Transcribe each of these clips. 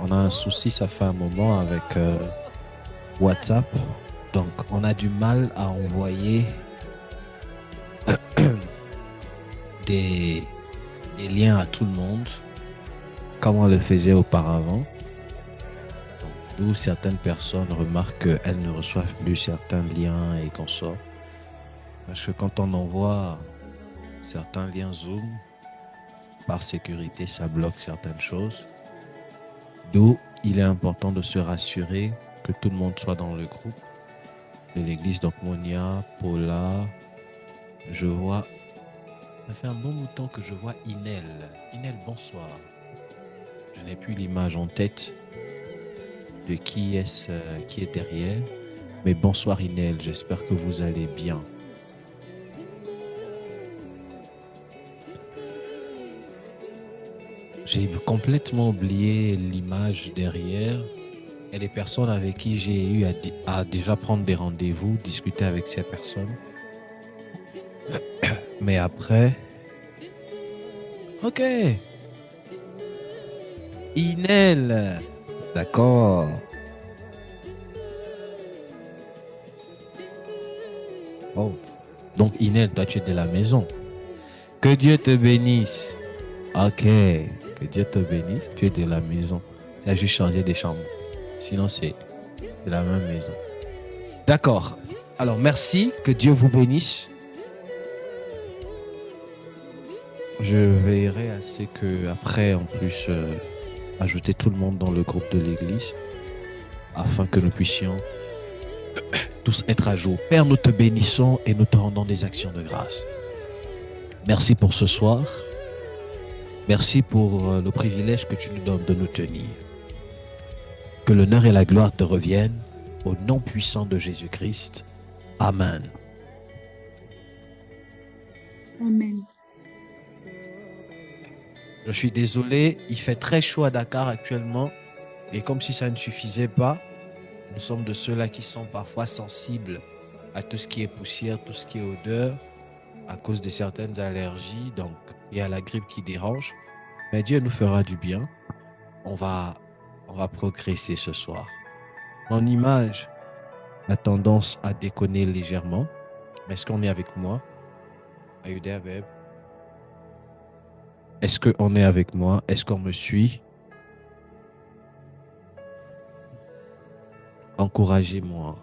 on a un souci, ça fait un moment avec WhatsApp. Donc, on a du mal à envoyer des, des liens à tout le monde, comme on le faisait auparavant. D'où certaines personnes remarquent qu'elles ne reçoivent plus certains liens et consorts. Parce que quand on envoie certains liens Zoom, par sécurité, ça bloque certaines choses. D'où il est important de se rassurer que tout le monde soit dans le groupe de l'église. Donc Monia, Paula, je vois, ça fait un bon bout de temps que je vois Inel. Inel, bonsoir. Je n'ai plus l'image en tête de qui est-ce qui est derrière. Mais bonsoir Inel, j'espère que vous allez bien. J'ai complètement oublié l'image derrière et les personnes avec qui j'ai eu à déjà prendre des rendez-vous, discuter avec ces personnes. Mais après, ok, Inel, d'accord. Oh, donc Inel, toi tu es de la maison. Que Dieu te bénisse. Ok, que Dieu te bénisse, tu es de la maison. Tu as juste changé de chambre. Sinon, c'est de la même maison. D'accord. Alors, merci, que Dieu vous bénisse. Je veillerai à ce que après on puisse ajouter tout le monde dans le groupe de l'église afin que nous puissions tous être à jour. Père, nous te bénissons et nous te rendons des actions de grâce. Merci pour ce soir. Merci pour le privilège que tu nous donnes de nous tenir. Que l'honneur et la gloire te reviennent au nom puissant de Jésus-Christ. Amen. Amen. Je suis désolé, il fait très chaud à Dakar actuellement et comme si ça ne suffisait pas, nous sommes de ceux-là qui sont parfois sensibles à tout ce qui est poussière, tout ce qui est odeur, à cause de certaines allergies, donc il y a la grippe qui dérange. Mais Dieu nous fera du bien. On va progresser ce soir. Mon image a tendance à déconner légèrement. Mais est-ce qu'on est avec moi? Are you there, babe? Est-ce qu'on est avec moi? Est-ce qu'on me suit? Encouragez-moi.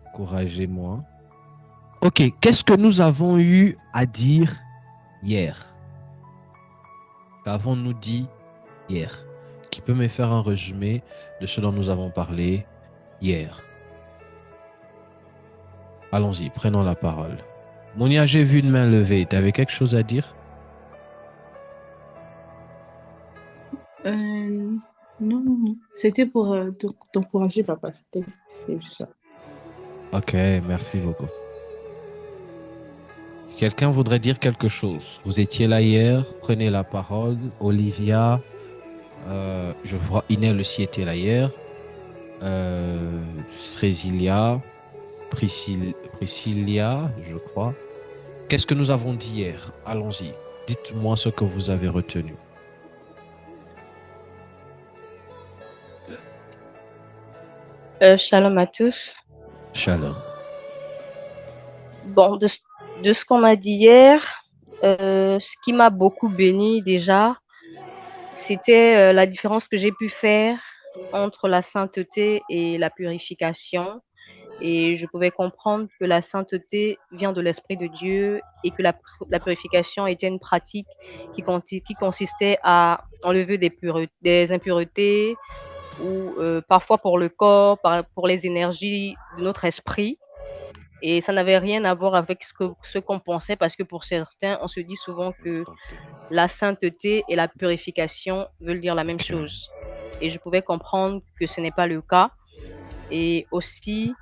Encouragez-moi. Ok, qu'est-ce que nous avons eu à dire hier? Qu'avons-nous dit hier? Qui peut me faire un résumé de ce dont nous avons parlé hier? Allons-y, prenons la parole. Monia, j'ai vu une main levée. Tu avais quelque chose à dire? Non, non. C'était pour t'encourager, papa. C'est juste ça. Ok, merci beaucoup. Quelqu'un voudrait dire quelque chose? Vous étiez là hier, prenez la parole. Olivia, je vois Inel aussi était là hier. Strésilia, Priscilla, je crois. Qu'est-ce que nous avons dit hier? Allons-y. Dites-moi ce que vous avez retenu. Shalom à tous. Shalom. Bon, de ce qu'on m'a dit hier, ce qui m'a beaucoup béni déjà, c'était la différence que j'ai pu faire entre la sainteté et la purification. Et je pouvais comprendre que la sainteté vient de l'Esprit de Dieu et que la purification était une pratique qui consistait à enlever des impuretés ou parfois pour le corps, pour les énergies de notre esprit. Et ça n'avait rien à voir avec ce qu'on pensait parce que pour certains, on se dit souvent que la sainteté et la purification veulent dire la même chose. Et je pouvais comprendre que ce n'est pas le cas. Et aussi,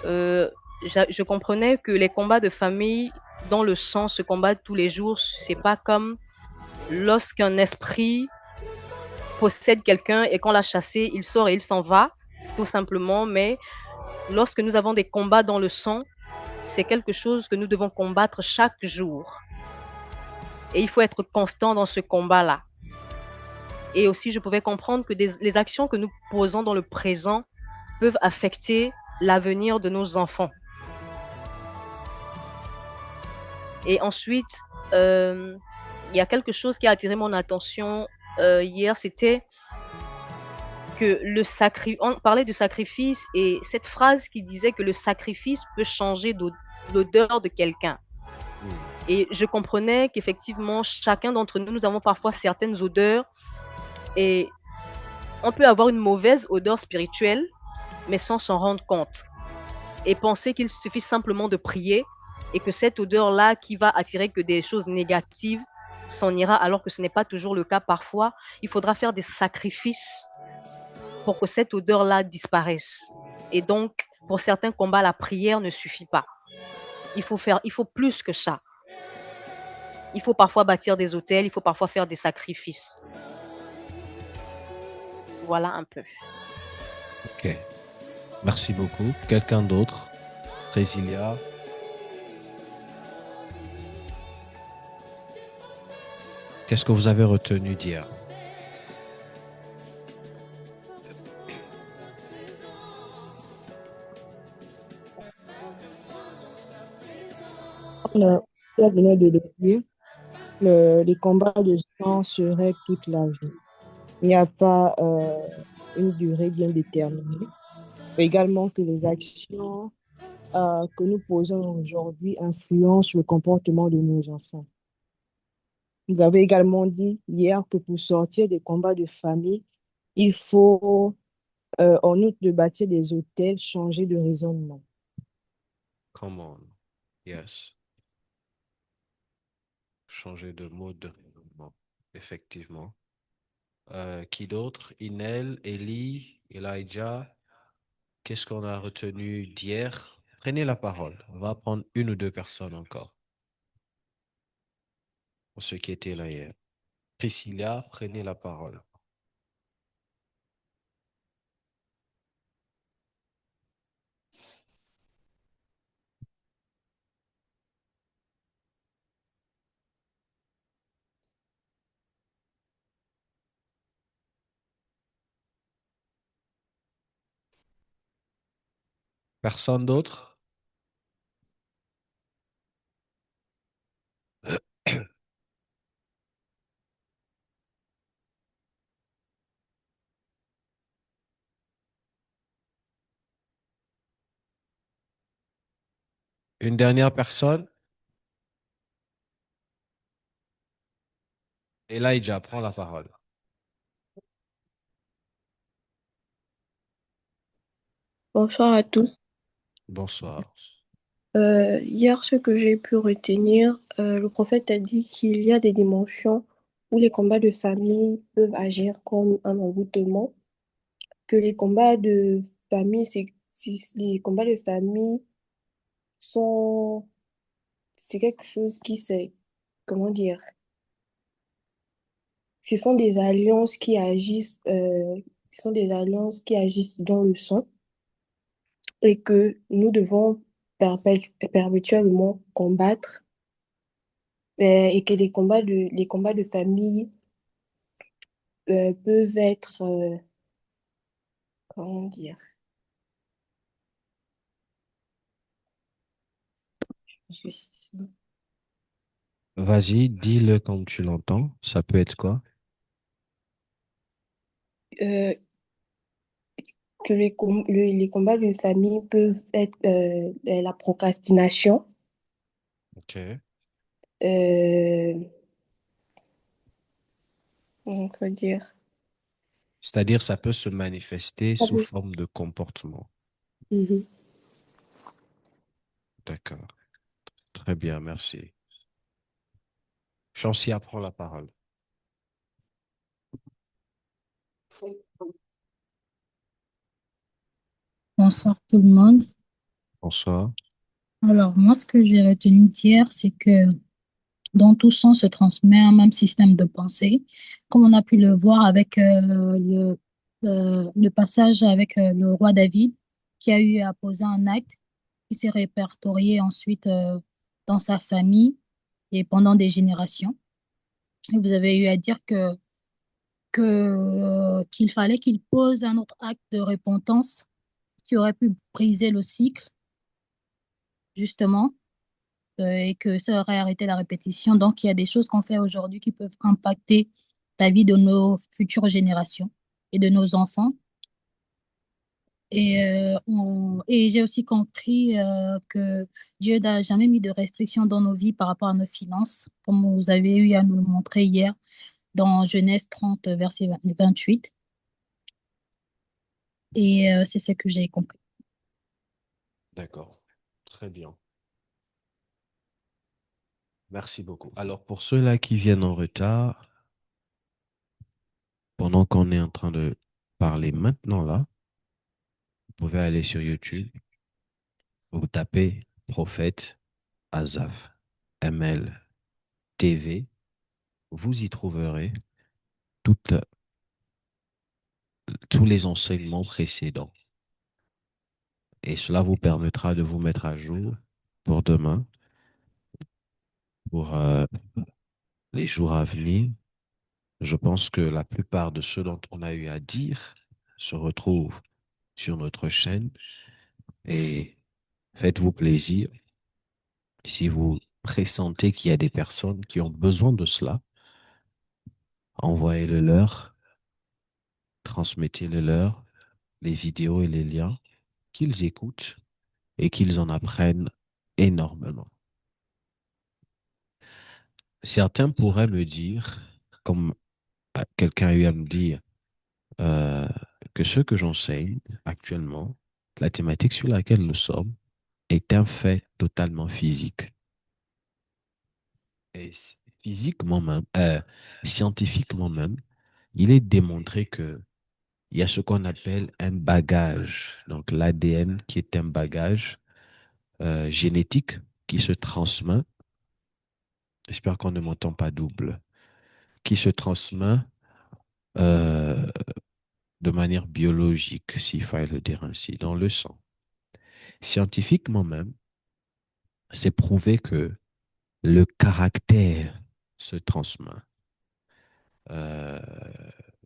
je comprenais que les combats de famille dans le sang se combattent tous les jours. C'est pas comme lorsqu'un esprit possède quelqu'un et qu'on l'a chassé, il sort et il s'en va, tout simplement. Mais lorsque nous avons des combats dans le sang, c'est quelque chose que nous devons combattre chaque jour. Et il faut être constant dans ce combat-là. Et aussi, je pouvais comprendre que les actions que nous posons dans le présent peuvent affecter l'avenir de nos enfants. Et ensuite, il y a quelque chose qui a attiré mon attention hier, c'était que on parlait du sacrifice et cette phrase qui disait que le sacrifice peut changer l'odeur de quelqu'un. Et je comprenais qu'effectivement, chacun d'entre nous, nous avons parfois certaines odeurs et on peut avoir une mauvaise odeur spirituelle, mais sans s'en rendre compte. Et penser qu'il suffit simplement de prier et que cette odeur-là qui va attirer que des choses négatives s'en ira, alors que ce n'est pas toujours le cas parfois. Il faudra faire des sacrifices pour que cette odeur-là disparaisse. Et donc, pour certains combats, la prière ne suffit pas. Il faut plus que ça. Il faut parfois bâtir des hôtels, il faut parfois faire des sacrifices. Voilà un peu. Ok. Merci beaucoup. Quelqu'un d'autre? Trésilia? Qu'est-ce que vous avez retenu d'hier? On venait de le dire, les combats de sang se règlent toute la vie. Il n'y a pas une durée bien déterminée. Également que les actions que nous posons aujourd'hui influencent le comportement de nos enfants. Vous avez également dit hier que pour sortir des combats de famille, il faut, en outre de bâtir des hôtels, changer de raisonnement. Come on. Yes. Changer de mode de raisonnement. Effectivement. Qui d'autre? Inel, Eli, Elijah. Qu'est-ce qu'on a retenu d'hier? Prenez la parole. On va prendre une ou deux personnes encore. Pour ceux qui étaient là hier. Priscilla, prenez la parole. Personne d'autre? Une dernière personne? Elijah, prends la parole. Bonsoir à tous. Bonsoir. Hier, ce que j'ai pu retenir, le prophète a dit qu'il y a des dimensions où les combats de famille peuvent agir comme un envoûtement, que les combats de famille, les combats de famille sont, c'est quelque chose qui c'est, comment dire, ce sont des alliances qui agissent, ce sont des alliances qui agissent dans le sang et que nous devons perpétuellement combattre et que les combats de famille peuvent être, comment dire, je sais- Vas-y, dis-le comme tu l'entends. Ça peut être quoi? euh, que les combats de famille peuvent être la procrastination, Ok. euh, on peut dire. C'est-à-dire, ça peut se manifester Ah sous oui. forme de comportement. Mhm. D'accord. Très bien, merci. Chancy prend la parole. Bonsoir tout le monde. Bonsoir. Alors, moi, ce que j'ai retenu d'hier, c'est que dans tout sang se transmet un même système de pensée, comme on a pu le voir avec le passage avec le roi David, qui a eu à poser un acte qui s'est répertorié ensuite dans sa famille et pendant des générations. Et vous avez eu à dire qu'il fallait qu'il pose un autre acte de repentance qui aurait pu briser le cycle, justement, et que ça aurait arrêté la répétition. Donc, il y a des choses qu'on fait aujourd'hui qui peuvent impacter la vie de nos futures générations et de nos enfants. Et j'ai aussi compris que Dieu n'a jamais mis de restrictions dans nos vies par rapport à nos finances, comme vous avez eu à nous le montrer hier dans Genèse 30, verset 28. Et c'est ce que j'ai compris. D'accord. Très bien. Merci beaucoup. Alors, pour ceux-là qui viennent en retard, pendant qu'on est en train de parler maintenant là, vous pouvez aller sur YouTube, vous tapez Prophète Azaf, ML TV, vous y trouverez toutes- tous les enseignements précédents. Et cela vous permettra de vous mettre à jour pour demain, pour les jours à venir. Je pense que la plupart de ce dont on a eu à dire se retrouvent sur notre chaîne et faites-vous plaisir. Si vous pressentez qu'il y a des personnes qui ont besoin de cela, envoyez-le leur, transmettez-le leur, les vidéos et les liens, qu'ils écoutent et qu'ils en apprennent énormément. Certains pourraient me dire, comme quelqu'un a eu à me dire, euh, que ce que j'enseigne actuellement, la thématique sur laquelle nous sommes, est un fait totalement physique. Et physiquement même, scientifiquement même, il est démontré que il y a ce qu'on appelle un bagage. Donc l'ADN qui est un bagage génétique qui se transmet. J'espère qu'on ne m'entend pas double. Qui se transmet euh, de manière biologique, s'il fallait le dire ainsi, dans le sang. Scientifiquement même, c'est prouvé que le caractère se transmet. Euh,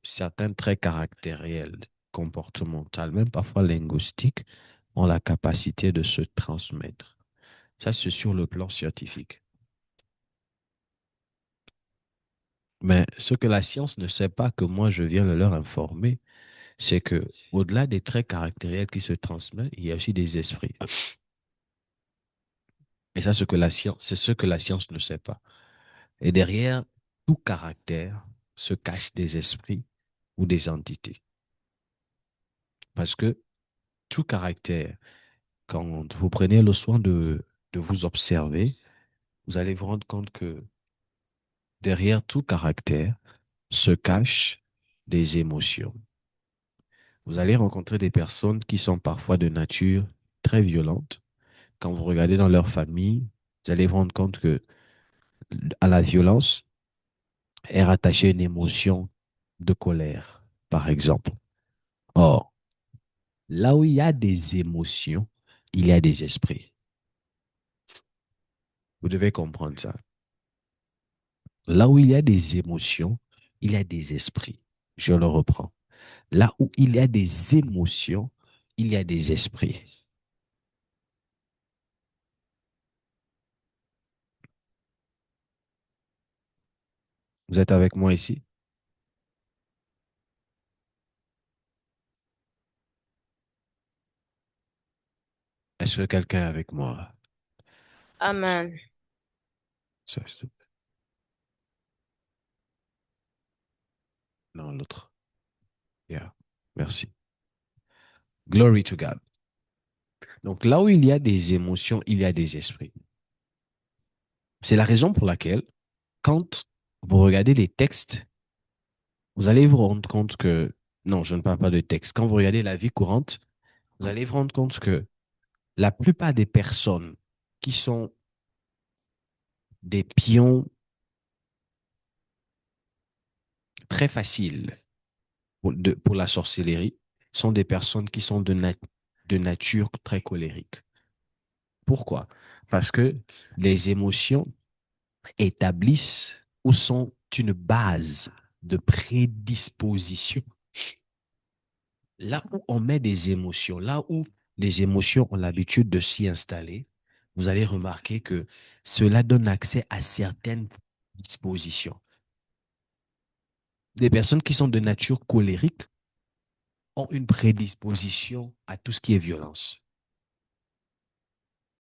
Certains traits caractériels, comportementaux, même parfois linguistiques, ont la capacité de se transmettre. Ça, c'est sur le plan scientifique. Mais ce que la science ne sait pas, que moi je viens de leur informer, c'est que au-delà des traits caractériels qui se transmettent, il y a aussi des esprits. Et ça, c'est ce que la science ne sait pas. Et derrière tout caractère se cachent des esprits ou des entités. Parce que tout caractère, quand vous prenez le soin de vous observer, vous allez vous rendre compte que derrière tout caractère se cachent des émotions. Vous allez rencontrer des personnes qui sont parfois de nature très violente. Quand vous regardez dans leur famille, vous allez vous rendre compte que à la violence est rattachée une émotion de colère, par exemple. Or, là où il y a des émotions, il y a des esprits. Vous devez comprendre ça. Là où il y a des émotions, il y a des esprits. Je le reprends. Là où il y a des émotions, il y a des esprits. Vous êtes avec moi ici? Est-ce que quelqu'un est avec moi? Amen. Ça, non, l'autre. Yeah. Merci. Glory to God. Donc là où il y a des émotions, il y a des esprits. C'est la raison pour laquelle, quand vous regardez les textes, vous allez vous rendre compte que, non, je ne parle pas de texte. Quand vous regardez la vie courante, vous allez vous rendre compte que la plupart des personnes qui sont des pions très faciles pour la sorcellerie sont des personnes qui sont de nature très colérique. Pourquoi? Parce que les émotions établissent ou sont une base de prédisposition. Là où on met des émotions, là où les émotions ont l'habitude de s'y installer, vous allez remarquer que cela donne accès à certaines dispositions. Des personnes qui sont de nature colérique ont une prédisposition à tout ce qui est violence.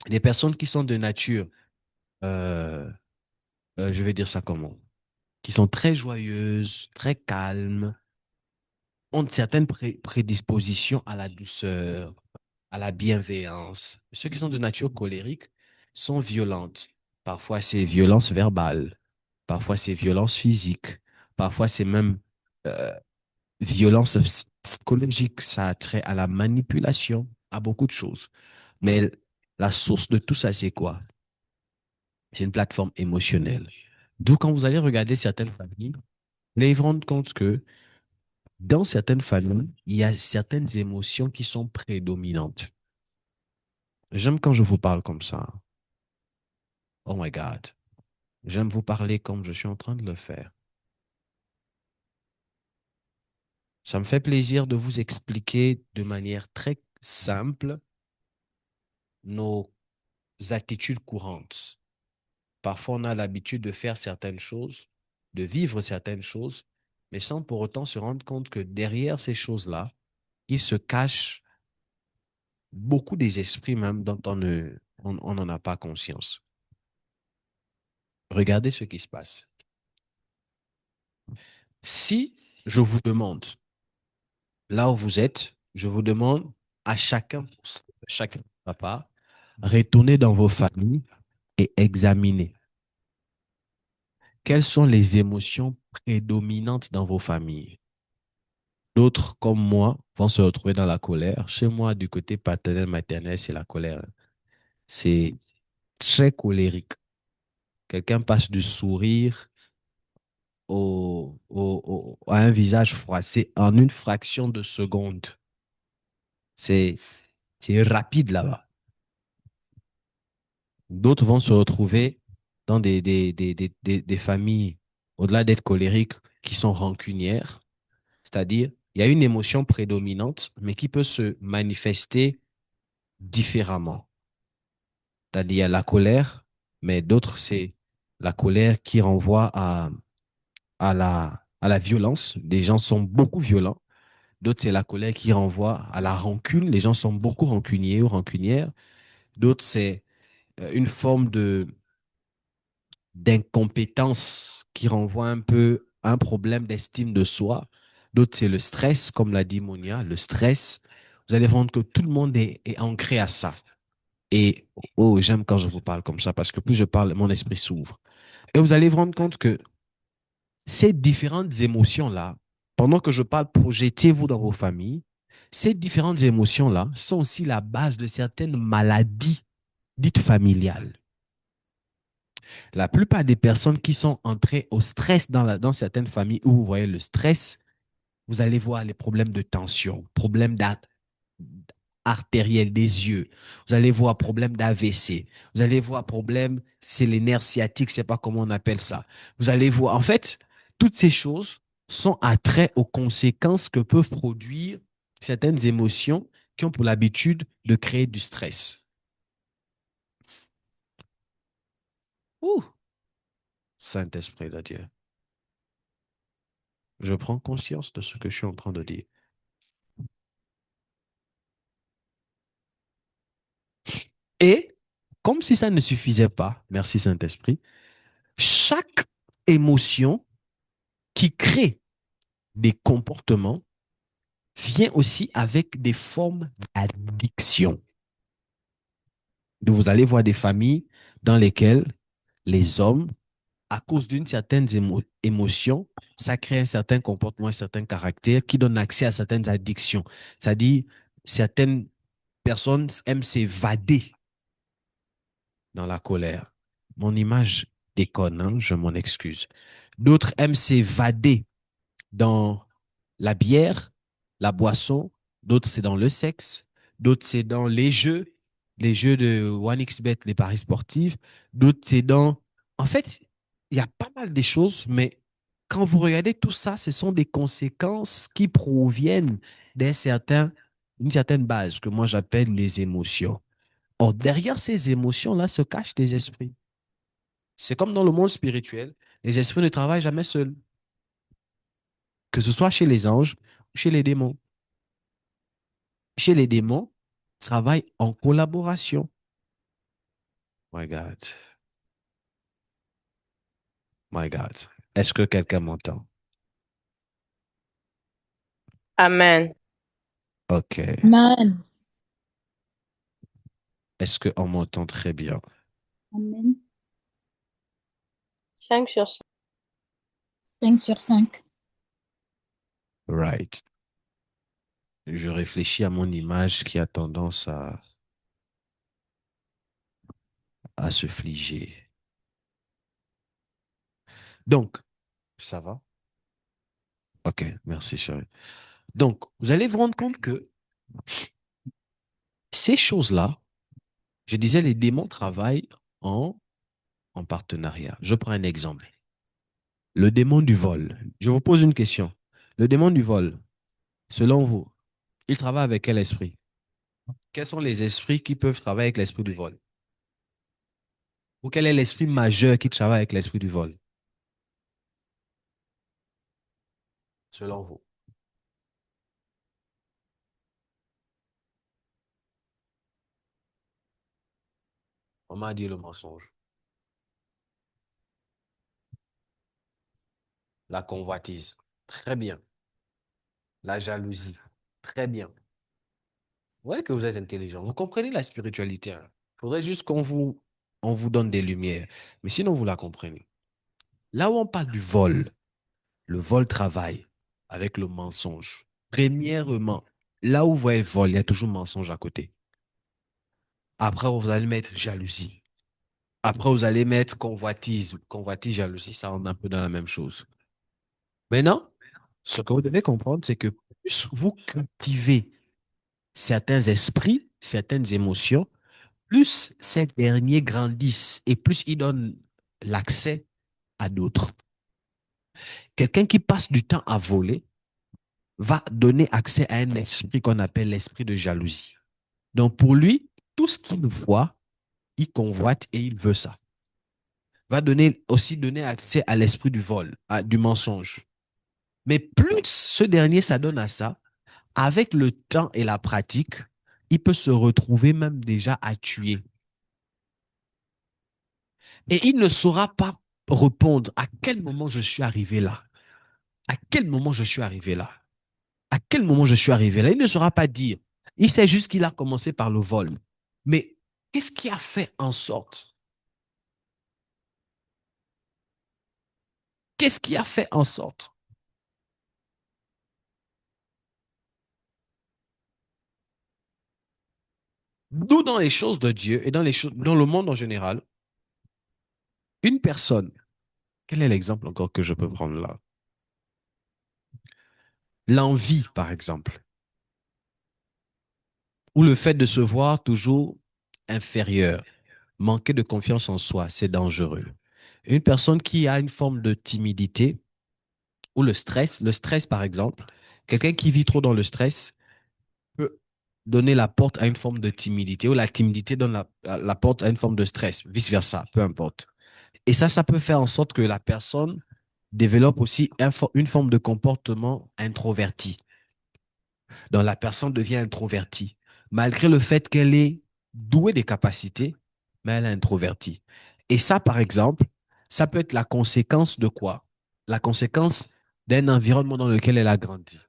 Les personnes qui sont de nature, je vais dire ça comment, qui sont très joyeuses, très calmes, ont certaines prédispositions à la douceur, à la bienveillance. Ceux qui sont de nature colérique sont violentes. Parfois, c'est violence verbale, parfois, c'est violence physique, parfois, c'est même euh, violence psychologique. Ça a trait à la manipulation, à beaucoup de choses. Mais la source de tout ça, c'est quoi? C'est une plateforme émotionnelle. D'où quand vous allez regarder certaines familles, vous allez vous rendre compte que dans certaines familles, il y a certaines émotions qui sont prédominantes. J'aime quand je vous parle comme ça. Oh my God. J'aime vous parler comme je suis en train de le faire. Ça me fait plaisir de vous expliquer de manière très simple nos attitudes courantes. Parfois, on a l'habitude de faire certaines choses, de vivre certaines choses, mais sans pour autant se rendre compte que derrière ces choses-là, il se cache beaucoup des esprits même dont on n'en a pas conscience. Regardez ce qui se passe. Si je vous demande, là où vous êtes, je vous demande à chacun papa, retournez dans vos familles et examinez quelles sont les émotions prédominantes dans vos familles. D'autres, comme moi, vont se retrouver dans la colère. Chez moi, du côté paternel, maternel, c'est la colère. C'est très colérique. Quelqu'un passe du sourire à un visage froissé en une fraction de seconde. C'est rapide là-bas. D'autres vont se retrouver dans des familles, au-delà d'être colériques, qui sont rancunières. C'est-à-dire, il y a une émotion prédominante, mais qui peut se manifester différemment. C'est-à-dire, il y a la colère, mais d'autres, c'est la colère qui renvoie à la violence. Des gens sont beaucoup violents. D'autres, c'est la colère qui renvoie à la rancune. Les gens sont beaucoup rancuniers ou rancunières. D'autres, c'est une forme d'incompétence qui renvoie un peu à un problème d'estime de soi. D'autres, c'est le stress, comme l'a dit Monia, le stress. Vous allez voir que tout le monde est ancré à ça. Et oh, j'aime quand je vous parle comme ça parce que plus je parle, mon esprit s'ouvre. Et vous allez vous rendre compte que ces différentes émotions-là, pendant que je parle, projetez-vous dans vos familles, ces différentes émotions-là sont aussi la base de certaines maladies dites familiales. La plupart des personnes qui sont entrées au stress dans certaines familles où vous voyez le stress, vous allez voir les problèmes de tension, problèmes artériels des yeux, vous allez voir problèmes d'AVC, vous allez voir problèmes, c'est les nerfs sciatiques, je ne sais pas comment on appelle ça. Vous allez voir, en fait, toutes ces choses sont attraits aux conséquences que peuvent produire certaines émotions qui ont pour l'habitude de créer du stress. Ouh, Saint-Esprit de Dieu. Je prends conscience de ce que je suis en train de dire. Et, comme si ça ne suffisait pas, merci Saint-Esprit, chaque émotion qui crée des comportements vient aussi avec des formes d'addiction. Donc, vous allez voir des familles dans lesquelles les hommes, à cause d'une certaine émotion, ça crée un certain comportement, un certain caractère qui donne accès à certaines addictions. C'est-à-dire, certaines personnes aiment s'évader dans la colère. Mon image déconne, hein, je m'en excuse. D'autres aiment s'évader dans la bière, la boisson. D'autres, c'est dans le sexe. D'autres, c'est dans les jeux de 1xBet, les paris sportifs. D'autres, c'est dans... En fait, il y a pas mal de choses, mais quand vous regardez tout ça, ce sont des conséquences qui proviennent d'une certaine base que moi j'appelle les émotions. Or, derrière ces émotions-là se cachent des esprits. C'est comme dans le monde spirituel, les esprits ne travaillent jamais seuls, que ce soit chez les anges ou chez les démons. Chez les démons, ils travaillent en collaboration. My God. My God. Est-ce que quelqu'un m'entend? Amen. OK. Amen. Est-ce qu'on m'entend très bien? Amen. 5 sur 5. 5 sur 5. Right. Je réfléchis à mon image qui a tendance à se figer. Donc, ça va? OK, merci, chérie. Donc, vous allez vous rendre compte que ces choses-là, je disais, les démons travaillent en partenariat. Je prends un exemple. Le démon du vol. Je vous pose une question. Le démon du vol, selon vous, il travaille avec quel esprit? Quels sont les esprits qui peuvent travailler avec l'esprit du vol? Ou quel est l'esprit majeur qui travaille avec l'esprit du vol? Selon vous. On m'a dit le mensonge. La convoitise. Très bien. La jalousie. Très bien. Vous voyez que vous êtes intelligent. Vous comprenez la spiritualité. Il faudrait juste on vous donne des lumières. Mais sinon, vous la comprenez. Là où on parle du vol, le vol travaille avec le mensonge. Premièrement, là où vous voyez vol, il y a toujours mensonge à côté. Après, vous allez mettre jalousie. Après, vous allez mettre convoitise. Convoitise, jalousie, ça rentre un peu dans la même chose. Maintenant, ce que vous devez comprendre, c'est que plus vous cultivez certains esprits, certaines émotions, plus ces derniers grandissent et plus ils donnent l'accès à d'autres. Quelqu'un qui passe du temps à voler va donner accès à un esprit qu'on appelle l'esprit de jalousie. Donc pour lui, tout ce qu'il voit, il convoite et il veut ça. Va aussi donner accès à l'esprit du vol, du mensonge. Mais plus ce dernier s'adonne à ça, avec le temps et la pratique, il peut se retrouver même déjà à tuer. Et il ne saura pas répondre à quel moment je suis arrivé là. À quel moment je suis arrivé là. À quel moment je suis arrivé là. Il ne saura pas dire. Il sait juste qu'il a commencé par le vol. Mais qu'est-ce qui a fait en sorte? Qu'est-ce qui a fait en sorte? Nous, dans les choses de Dieu et dans le monde en général, une personne, quel est l'exemple encore que je peux prendre là? L'envie, par exemple, ou le fait de se voir toujours inférieur, manquer de confiance en soi, c'est dangereux. Une personne qui a une forme de timidité ou le stress par exemple, quelqu'un qui vit trop dans le stress peut donner la porte à une forme de timidité ou la timidité donne la porte à une forme de stress, vice-versa, peu importe. Et ça peut faire en sorte que la personne développe aussi une forme de comportement introverti. Donc la personne devient introvertie, malgré le fait qu'elle est douée des capacités, mais elle est introvertie. Et ça, par exemple, ça peut être la conséquence de quoi? La conséquence d'un environnement dans lequel elle a grandi.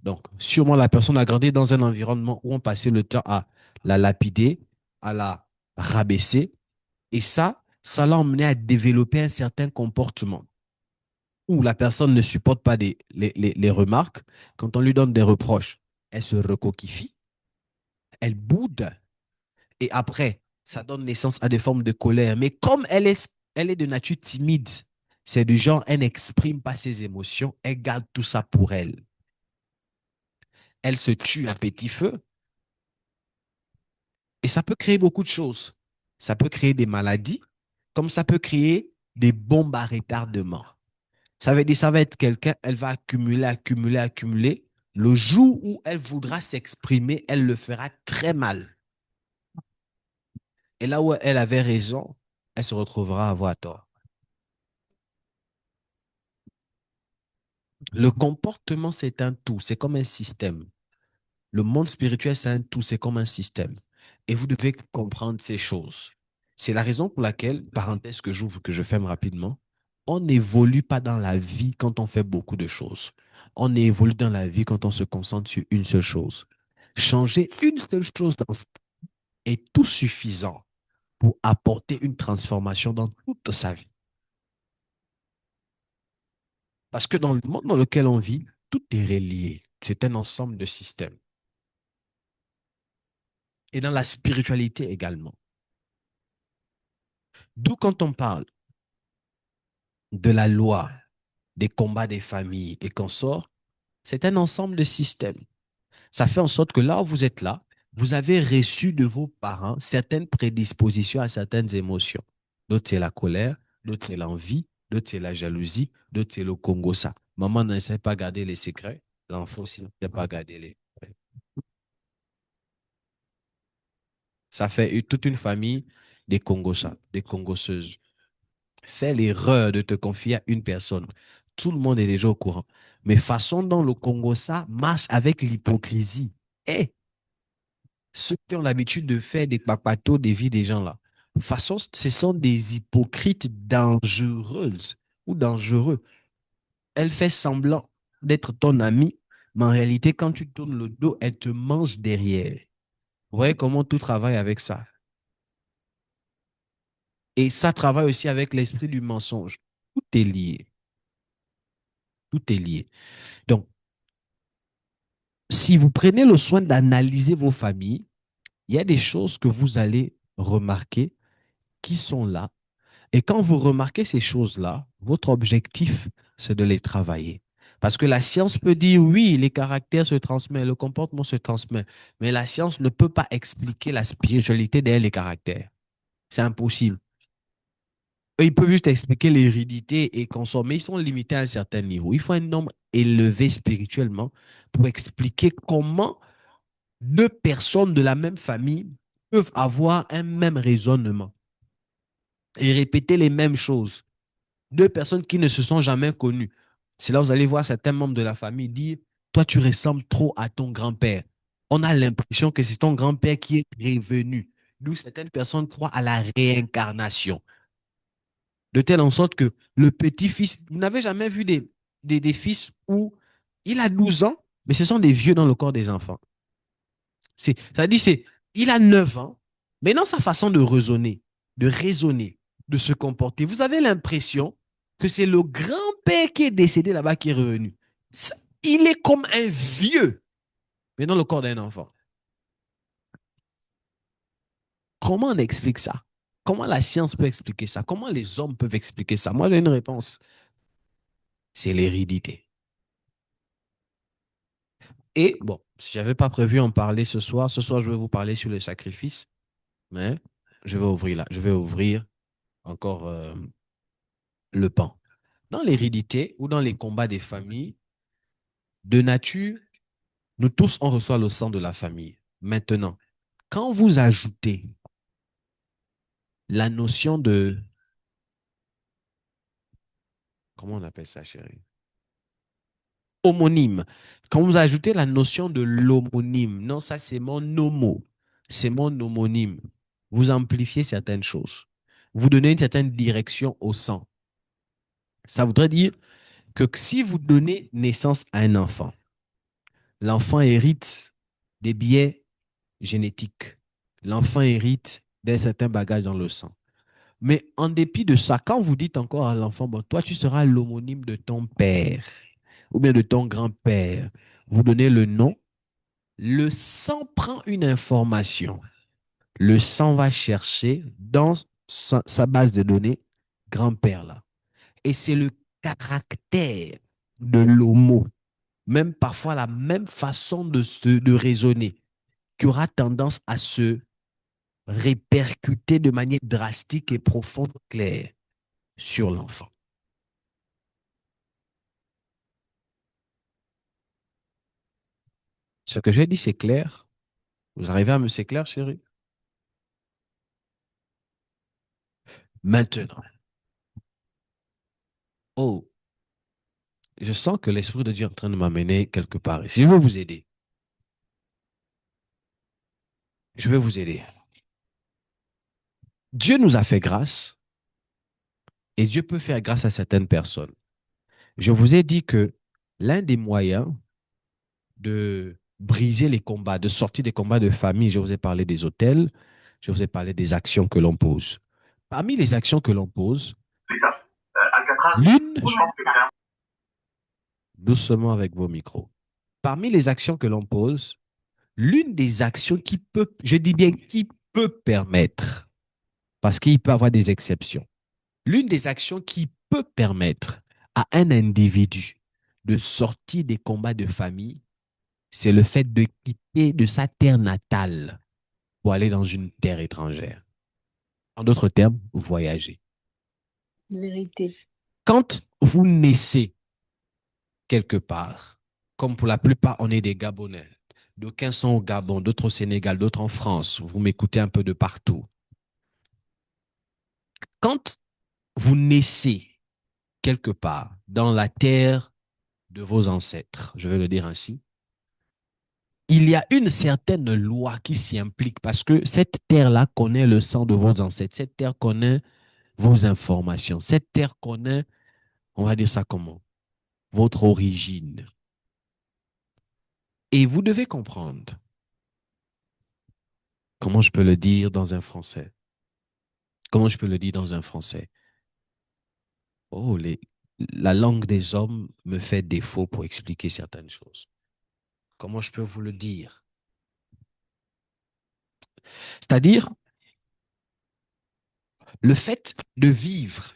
Donc, sûrement la personne a grandi dans un environnement où on passait le temps à la lapider, à la rabaisser. Et ça l'a emmené à développer un certain comportement où la personne ne supporte pas les remarques. Quand on lui donne des reproches, elle se recoquifie, elle boude. Et après, ça donne naissance à des formes de colère. Mais comme elle est de nature timide, c'est du genre, elle n'exprime pas ses émotions, elle garde tout ça pour elle. Elle se tue à petit feu. Et ça peut créer beaucoup de choses. Ça peut créer des maladies, comme ça peut créer des bombes à retardement. Ça veut dire, ça va être quelqu'un, elle va accumuler, accumuler, accumuler. Le jour où elle voudra s'exprimer, elle le fera très mal. Et là où elle avait raison, elle se retrouvera à avoir tort. Le comportement, c'est un tout, c'est comme un système. Le monde spirituel, c'est un tout, c'est comme un système. Et vous devez comprendre ces choses. C'est la raison pour laquelle, parenthèse que j'ouvre, que je ferme rapidement, on n'évolue pas dans la vie quand on fait beaucoup de choses. On évolue dans la vie quand on se concentre sur une seule chose. Changer une seule chose dans sa vie est tout suffisant pour apporter une transformation dans toute sa vie. Parce que dans le monde dans lequel on vit, tout est relié. C'est un ensemble de systèmes. Et dans la spiritualité également. D'où quand on parle de la loi, des combats des familles et consorts, c'est un ensemble de systèmes. Ça fait en sorte que là où vous êtes là, vous avez reçu de vos parents certaines prédispositions à certaines émotions. D'autres, c'est la colère, d'autres, c'est l'envie, d'autres, c'est la jalousie, d'autres, c'est le Congo, ça. Maman ne sait pas garder les secrets, l'enfant aussi ne sait pas garder les secrets. Ça fait toute une famille des Congosas, des Congoseuses. Fais l'erreur de te confier à une personne. Tout le monde est déjà au courant. Mais façon dont le Congo ça marche avec l'hypocrisie. Et ceux qui ont l'habitude de faire des papatos des vies des gens là, façon, ce sont des hypocrites dangereuses ou dangereux. Elle fait semblant d'être ton ami, mais en réalité, quand tu tournes le dos, elle te mange derrière. Vous voyez comment tout travaille avec ça. Et ça travaille aussi avec l'esprit du mensonge. Tout est lié. Tout est lié. Donc, si vous prenez le soin d'analyser vos familles, il y a des choses que vous allez remarquer qui sont là. Et quand vous remarquez ces choses-là, votre objectif, c'est de les travailler. Parce que la science peut dire, oui, les caractères se transmettent, le comportement se transmet, mais la science ne peut pas expliquer la spiritualité derrière les caractères. C'est impossible. Eux, ils peuvent juste expliquer l'hérédité et consommer. Ils sont limités à un certain niveau. Il faut un homme élevé spirituellement pour expliquer comment deux personnes de la même famille peuvent avoir un même raisonnement et répéter les mêmes choses. Deux personnes qui ne se sont jamais connues. C'est là où vous allez voir certains membres de la famille dire, toi, tu ressembles trop à ton grand-père. On a l'impression que c'est ton grand-père qui est revenu. D'où certaines personnes croient à la réincarnation. De telle en sorte que le petit-fils, vous n'avez jamais vu des fils où il a 12 ans, mais ce sont des vieux dans le corps des enfants. C'est-à-dire, il a 9 ans, mais dans sa façon de raisonner, de se comporter, vous avez l'impression que c'est le grand-père qui est décédé là-bas qui est revenu. Il est comme un vieux, mais dans le corps d'un enfant. Comment on explique ça? Comment la science peut expliquer ça? Comment les hommes peuvent expliquer ça? Moi, j'ai une réponse. C'est l'hérédité. Et bon, je n'avais pas prévu en parler ce soir. Ce soir, je vais vous parler sur le sacrifice, mais je vais ouvrir là. Je vais ouvrir encore le pan. Dans l'hérédité ou dans les combats des familles, de nature, nous tous, on reçoit le sang de la famille. Maintenant, quand vous ajoutez la notion de... Comment on appelle ça, chérie? Homonyme. Quand vous ajoutez la notion de l'homonyme, non, ça c'est mon homo, c'est mon homonyme. Vous amplifiez certaines choses. Vous donnez une certaine direction au sang. Ça voudrait dire que si vous donnez naissance à un enfant, l'enfant hérite des biais génétiques. L'enfant hérite d'un certain bagage dans le sang. Mais en dépit de ça, quand vous dites encore à l'enfant, bon, toi, tu seras l'homonyme de ton père ou bien de ton grand-père, vous donnez le nom, le sang prend une information. Le sang va chercher dans sa base de données grand-père là. Et c'est le caractère de l'homo, même parfois la même façon de raisonner, qui aura tendance à se répercuter de manière drastique et profonde, claire sur l'enfant. Ce que j'ai dit, c'est clair. Vous arrivez à me c'est clair, chérie? Maintenant. Oh, je sens que l'Esprit de Dieu est en train de m'amener quelque part. Et si je veux vous aider, je vais vous aider. Dieu nous a fait grâce et Dieu peut faire grâce à certaines personnes. Je vous ai dit que l'un des moyens de briser les combats, de sortir des combats de famille, je vous ai parlé des hôtels, je vous ai parlé des actions que l'on pose. Parmi les actions que l'on pose, l'une, doucement avec vos micros, parmi les actions que l'on pose, l'une des actions qui peut, je dis bien qui peut permettre, parce qu'il peut y avoir des exceptions, l'une des actions qui peut permettre à un individu de sortir des combats de famille, c'est le fait de quitter de sa terre natale pour aller dans une terre étrangère. En d'autres termes, voyager. Vérité. Quand vous naissez quelque part, comme pour la plupart, on est des Gabonais. D'aucuns sont au Gabon, d'autres au Sénégal, d'autres en France. Vous m'écoutez un peu de partout. Quand vous naissez quelque part dans la terre de vos ancêtres, je vais le dire ainsi, il y a une certaine loi qui s'y implique parce que cette terre-là connaît le sang de vos ancêtres. Cette terre connaît vos informations. Cette terre connaît, on va dire ça comment, votre origine. Et vous devez comprendre, comment je peux le dire dans un français? Comment je peux le dire dans un français? Oh, la langue des hommes me fait défaut pour expliquer certaines choses. Comment je peux vous le dire? C'est-à-dire, le fait de vivre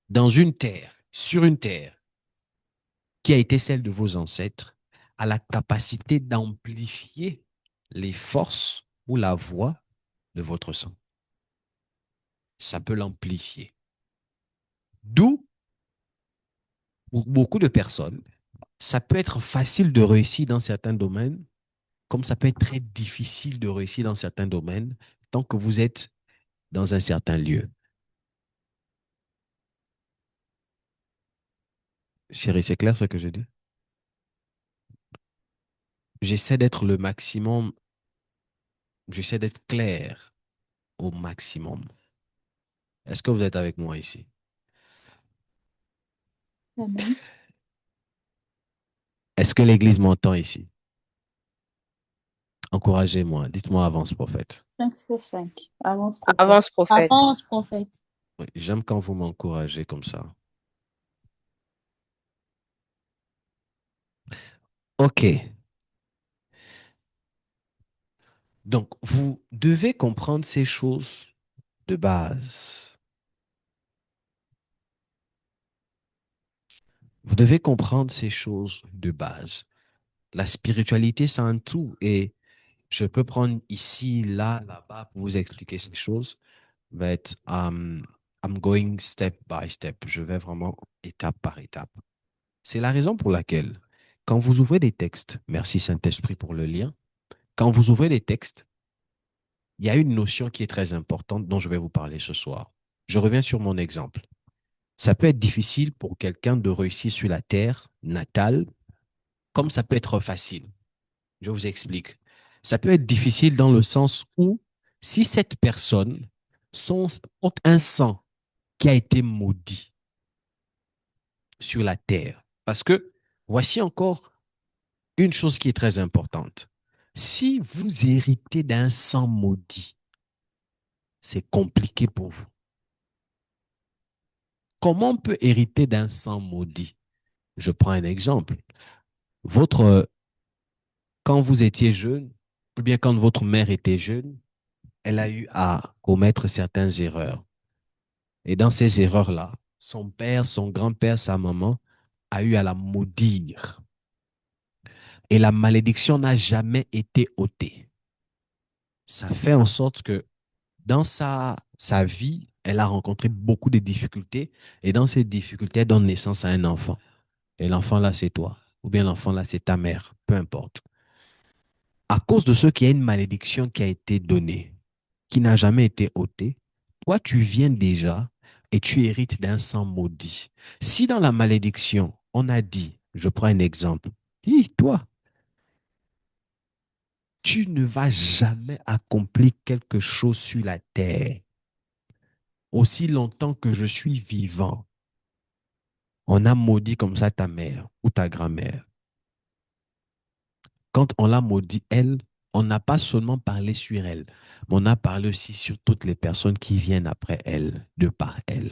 dans une terre, sur une terre, qui a été celle de vos ancêtres, a la capacité d'amplifier les forces ou la voix de votre sang. Ça peut l'amplifier. D'où, pour beaucoup de personnes, ça peut être facile de réussir dans certains domaines, comme ça peut être très difficile de réussir dans certains domaines, tant que vous êtes dans un certain lieu. Chérie, c'est clair ce que je dis? J'essaie d'être le maximum, j'essaie d'être clair au maximum. Est-ce que vous êtes avec moi ici? Amen. Est-ce que l'Église m'entend ici? Encouragez-moi. Dites-moi avance, prophète. 5 sur 5. Avance, prophète. Avance, prophète. Avance, prophète. Oui, j'aime quand vous m'encouragez comme ça. OK. Donc, vous devez comprendre ces choses de base. Vous devez comprendre ces choses de base. La spiritualité, c'est un tout. Et je peux prendre ici, là, là-bas pour vous expliquer ces choses. But I'm going step by step. Je vais vraiment étape par étape. C'est la raison pour laquelle, quand vous ouvrez des textes, merci Saint-Esprit pour le lien, quand vous ouvrez des textes, il y a une notion qui est très importante dont je vais vous parler ce soir. Je reviens sur mon exemple. Ça peut être difficile pour quelqu'un de réussir sur la terre natale, comme ça peut être facile. Je vous explique. Ça peut être difficile dans le sens où, si cette personne a un sang qui a été maudit sur la terre, parce que voici encore une chose qui est très importante. Si vous héritez d'un sang maudit, c'est compliqué pour vous. Comment on peut hériter d'un sang maudit? Je prends un exemple. Quand vous étiez jeune, ou bien quand votre mère était jeune, elle a eu à commettre certaines erreurs. Et dans ces erreurs-là, son père, son grand-père, sa maman a eu à la maudire. Et la malédiction n'a jamais été ôtée. Ça fait en sorte que dans sa vie, elle a rencontré beaucoup de difficultés. Et dans ces difficultés, elle donne naissance à un enfant. Et l'enfant là, c'est toi. Ou bien l'enfant là, c'est ta mère. Peu importe. À cause de ce qu'il y a une malédiction qui a été donnée, qui n'a jamais été ôtée, toi, tu viens déjà et tu hérites d'un sang maudit. Si dans la malédiction, on a dit, je prends un exemple, toi, tu ne vas jamais accomplir quelque chose sur la terre aussi longtemps que je suis vivant. On a maudit comme ça ta mère ou ta grand-mère. Quand on l'a maudit, elle, on n'a pas seulement parlé sur elle, mais on a parlé aussi sur toutes les personnes qui viennent après elle, de par elle.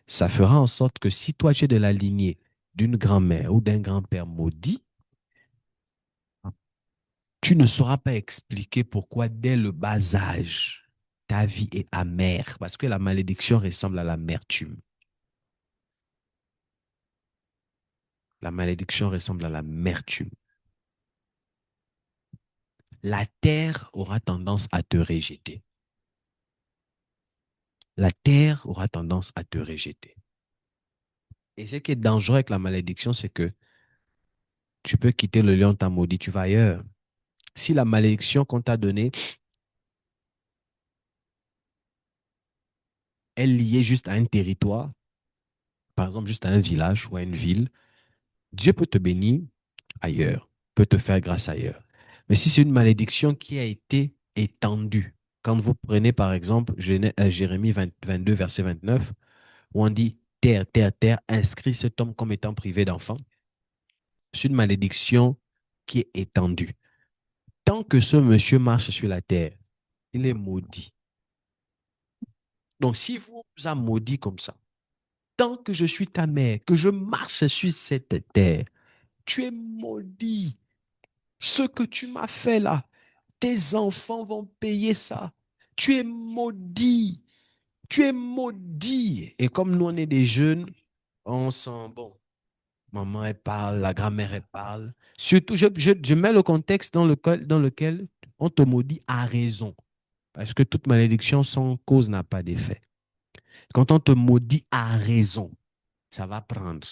Ça fera en sorte que si toi tu es de la lignée d'une grand-mère ou d'un grand-père maudit, tu ne sauras pas expliquer pourquoi dès le bas âge, ta vie est amère, parce que la malédiction ressemble à l'amertume. La malédiction ressemble à l'amertume. La terre aura tendance à te rejeter. La terre aura tendance à te rejeter. Et ce qui est dangereux avec la malédiction, c'est que tu peux quitter le lieu où on t'a maudit, tu vas ailleurs. Si la malédiction qu'on t'a donnée est liée juste à un territoire, par exemple juste à un village ou à une ville, Dieu peut te bénir ailleurs, peut te faire grâce ailleurs. Mais si c'est une malédiction qui a été étendue, quand vous prenez par exemple Jérémie 22, verset 29, où on dit terre, terre, terre, inscrit cet homme comme étant privé d'enfant, c'est une malédiction qui est étendue. Tant que ce monsieur marche sur la terre, il est maudit. Donc, si vous a maudit comme ça, tant que je suis ta mère, que je marche sur cette terre, tu es maudit. Ce que tu m'as fait là, tes enfants vont payer ça. Tu es maudit. Tu es maudit. Et comme nous, on est des jeunes, on sent, bon, maman, elle parle, la grand-mère, elle parle. Surtout, je mets le contexte dans lequel on te maudit à raison. Parce que toute malédiction sans cause n'a pas d'effet. Quand on te maudit à raison, ça va prendre.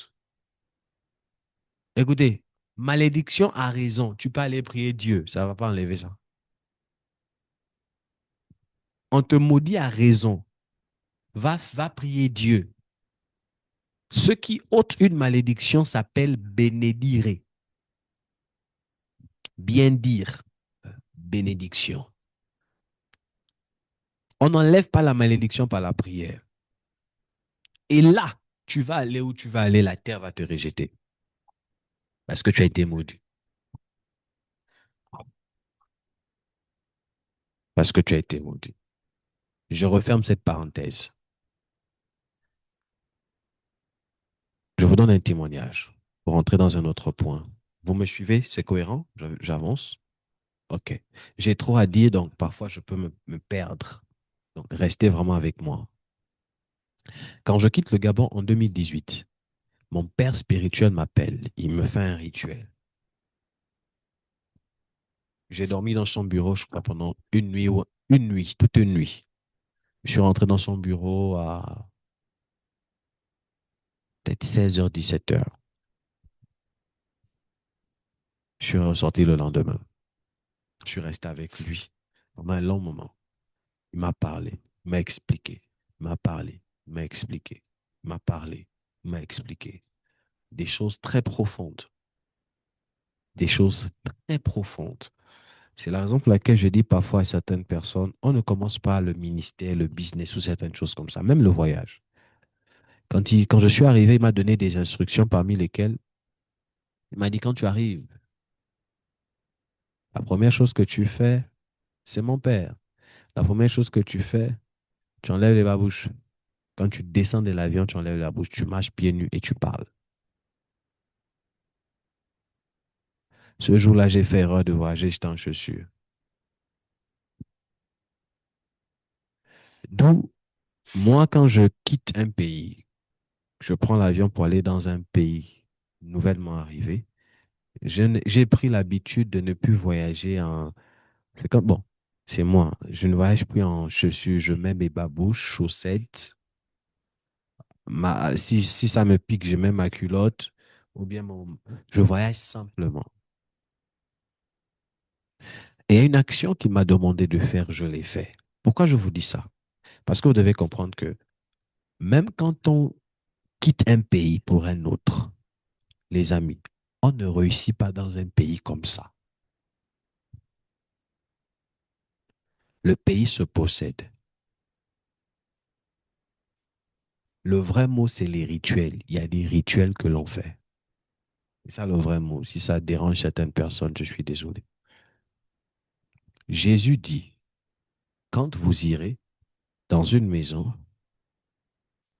Écoutez, malédiction à raison, tu peux aller prier Dieu, ça ne va pas enlever ça. On te maudit à raison, va prier Dieu. Ce qui ôte une malédiction s'appelle bénédire. Bien dire, bénédiction. On n'enlève pas la malédiction par la prière. Et là, tu vas aller où tu vas aller, la terre va te rejeter. Parce que tu as été maudit. Parce que tu as été maudit. Je referme cette parenthèse. Je vous donne un témoignage pour entrer dans un autre point. Vous me suivez? C'est cohérent? J'avance? OK. J'ai trop à dire, donc parfois je peux me perdre. Donc restez vraiment avec moi. Quand je quitte le Gabon en 2018, mon père spirituel m'appelle. Il me fait un rituel. J'ai dormi dans son bureau, je crois, pendant toute une nuit. Je suis rentré dans son bureau à peut-être 16h, 17h. Je suis ressorti le lendemain. Je suis resté avec lui pendant un long moment. Il m'a parlé, il m'a expliqué, il m'a parlé, il m'a expliqué, il m'a parlé, il m'a expliqué. Des choses très profondes. Des choses très profondes. C'est la raison pour laquelle je dis parfois à certaines personnes, on ne commence pas le ministère, le business ou certaines choses comme ça, même le voyage. Quand je suis arrivé, il m'a donné des instructions parmi lesquelles il m'a dit, quand tu arrives, la première chose que tu fais, c'est mon père. La première chose que tu fais, tu enlèves les babouches. Quand tu descends de l'avion, tu enlèves la bouche, tu marches pieds nus et tu parles. Ce jour-là, j'ai fait erreur de voyager, j'étais en chaussures. D'où, moi, quand je quitte un pays, je prends l'avion pour aller dans un pays nouvellement arrivé, j'ai pris l'habitude de ne plus voyager en... C'est comme, bon, c'est moi, je ne voyage plus en chaussures, je mets mes babouches, chaussettes. Si ça me pique, je mets ma culotte ou bien je voyage simplement. Et une action qu'il m'a demandé de faire, je l'ai fait. Pourquoi je vous dis ça? Parce que vous devez comprendre que même quand on quitte un pays pour un autre, les amis, on ne réussit pas dans un pays comme ça. Le pays se possède. Le vrai mot, c'est les rituels. Il y a des rituels que l'on fait. C'est ça le vrai mot. Si ça dérange certaines personnes, je suis désolé. Jésus dit, quand vous irez dans une maison,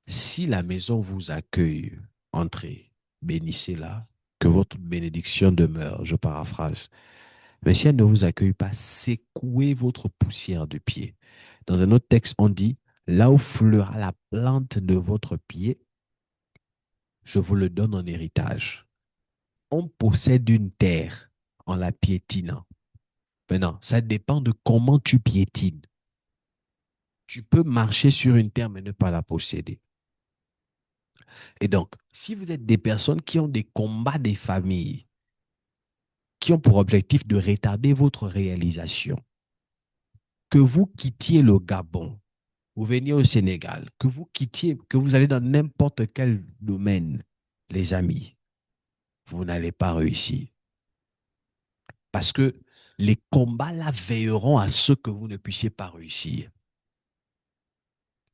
si la maison vous accueille, entrez, bénissez-la, que votre bénédiction demeure, je paraphrase. Mais si elle ne vous accueille pas, secouez votre poussière de pied. Dans un autre texte, on dit, là où fleura la plante de votre pied, je vous le donne en héritage. On possède une terre en la piétinant. Maintenant, ça dépend de comment tu piétines. Tu peux marcher sur une terre mais ne pas la posséder. Et donc, si vous êtes des personnes qui ont des combats des familles, qui ont pour objectif de retarder votre réalisation, que vous quittiez le Gabon, vous veniez au Sénégal, que vous quittiez, que vous allez dans n'importe quel domaine, les amis, vous n'allez pas réussir. Parce que les combats là veilleront à ce que vous ne puissiez pas réussir.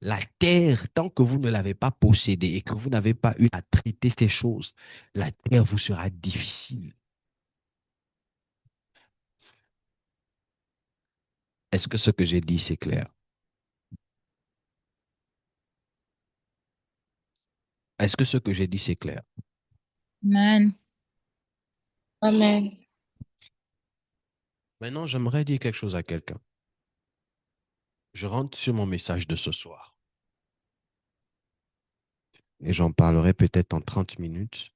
La terre, tant que vous ne l'avez pas possédée et que vous n'avez pas eu à traiter ces choses, la terre vous sera difficile. Est-ce que ce que j'ai dit, c'est clair? Est-ce que ce que j'ai dit, c'est clair? Amen. Amen. Maintenant, j'aimerais dire quelque chose à quelqu'un. Je rentre sur mon message de ce soir. Et j'en parlerai peut-être en 30 minutes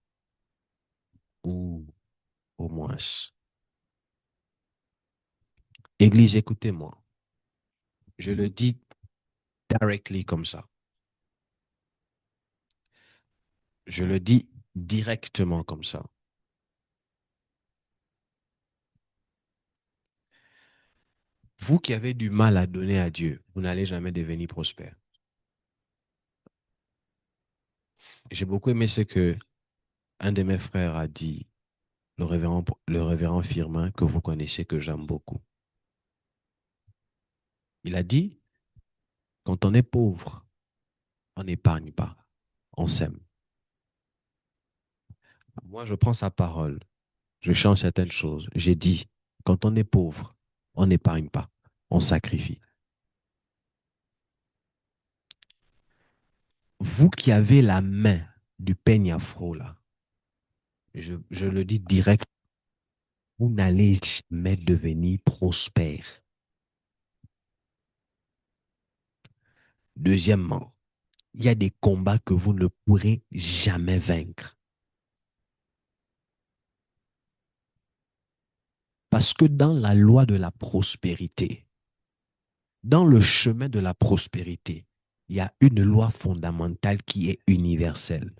ou au moins. Église, écoutez-moi. Je le dis directly comme ça. Je le dis directement comme ça. Vous qui avez du mal à donner à Dieu, vous n'allez jamais devenir prospère. J'ai beaucoup aimé ce que un de mes frères a dit, le révérend Firmin, que vous connaissez, que j'aime beaucoup. Il a dit, quand on est pauvre, on n'épargne pas, on sème. Moi, je prends sa parole, je change certaines choses. J'ai dit, quand on est pauvre, on n'épargne pas, on sacrifie. Vous qui avez la main du peigne afro, là, je le dis direct, vous n'allez jamais devenir prospère. Deuxièmement, il y a des combats que vous ne pourrez jamais vaincre. Parce que dans la loi de la prospérité, dans le chemin de la prospérité, il y a une loi fondamentale qui est universelle.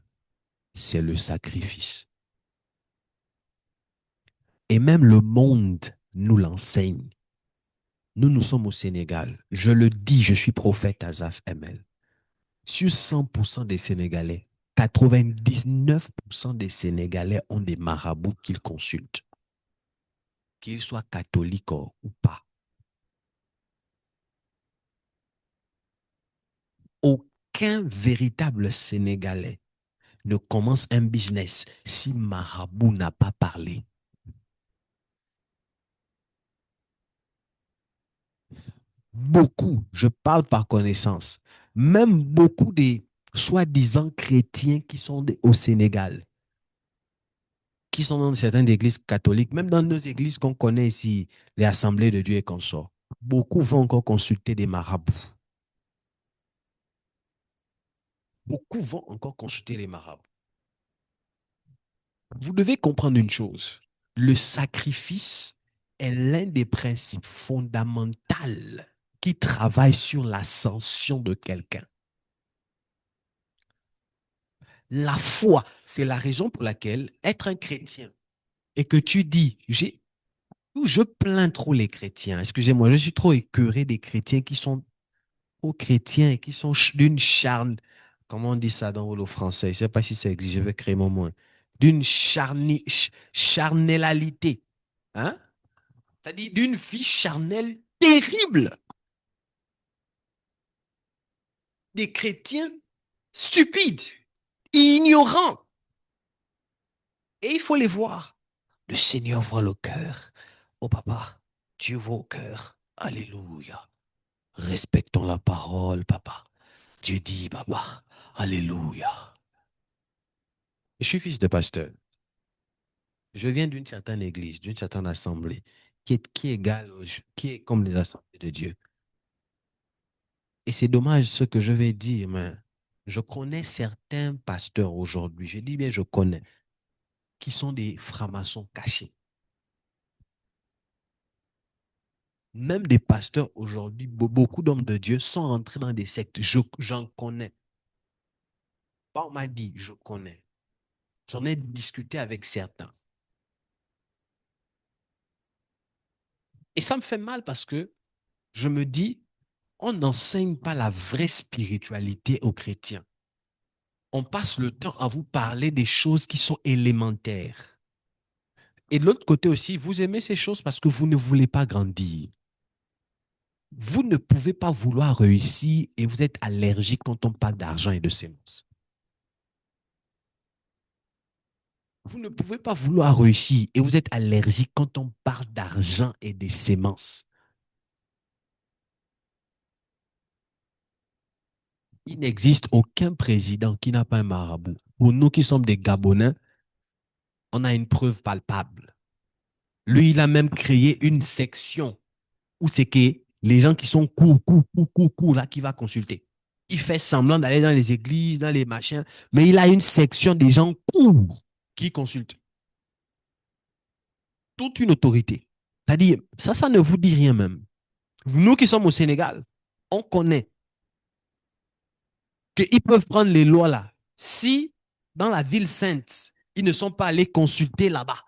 C'est le sacrifice. Et même le monde nous l'enseigne. Nous sommes au Sénégal. Je le dis, je suis prophète Azaf ML. Sur 100% des Sénégalais, 99% des Sénégalais ont des marabouts qu'ils consultent. Qu'ils soient catholiques ou pas. Aucun véritable Sénégalais ne commence un business si marabout n'a pas parlé. Beaucoup, je parle par connaissance, même beaucoup des soi-disant chrétiens qui sont au Sénégal, qui sont dans certaines églises catholiques, même dans nos églises qu'on connaît ici, les assemblées de Dieu et consorts, beaucoup vont encore consulter des marabouts. Beaucoup vont encore consulter les marabouts. Vous devez comprendre une chose. Le sacrifice est l'un des principes fondamentaux qui travaillent sur l'ascension de quelqu'un. La foi, c'est la raison pour laquelle être un chrétien et que tu dis, Je plains trop les chrétiens. Excusez-moi, je suis trop écœuré des chrétiens qui sont trop chrétiens et qui sont d'une charne. Comment on dit ça dans le français? Je ne sais pas si ça existe, je vais créer mon mot. D'une charnellalité. Hein? C'est-à-dire d'une vie charnelle terrible. Des chrétiens stupides, ignorants. Et il faut les voir. Le Seigneur voit le cœur. Oh papa, Dieu voit au cœur. Alléluia. Respectons la parole, papa. Dieu dit, papa. Alléluia. Je suis fils de pasteur. Je viens d'une certaine église, d'une certaine assemblée, qui est égale, qui est comme les assemblées de Dieu. Et c'est dommage ce que je vais dire, mais je connais certains pasteurs aujourd'hui, je dis bien je connais, qui sont des francs-maçons cachés. Même des pasteurs aujourd'hui, beaucoup d'hommes de Dieu sont entrés dans des sectes. J'en connais. Pas on m'a dit, je connais. J'en ai discuté avec certains. Et ça me fait mal parce que je me dis, on n'enseigne pas la vraie spiritualité aux chrétiens. On passe le temps à vous parler des choses qui sont élémentaires. Et de l'autre côté aussi, vous aimez ces choses parce que vous ne voulez pas grandir. Vous ne pouvez pas vouloir réussir et vous êtes allergique quand on parle d'argent et de sémences. Vous ne pouvez pas vouloir réussir et vous êtes allergique quand on parle d'argent et des sémences. Il n'existe aucun président qui n'a pas un marabout. Pour nous qui sommes des Gabonais, on a une preuve palpable. Lui, il a même créé une section où c'est que les gens qui sont courts, là, qui va consulter. Il fait semblant d'aller dans les églises, dans les machins, mais il a une section des gens courts qui consultent. Toute une autorité. C'est-à-dire, ça ne vous dit rien même. Nous qui sommes au Sénégal, on connaît qu'ils peuvent prendre les lois là. Si dans la ville sainte, ils ne sont pas allés consulter là-bas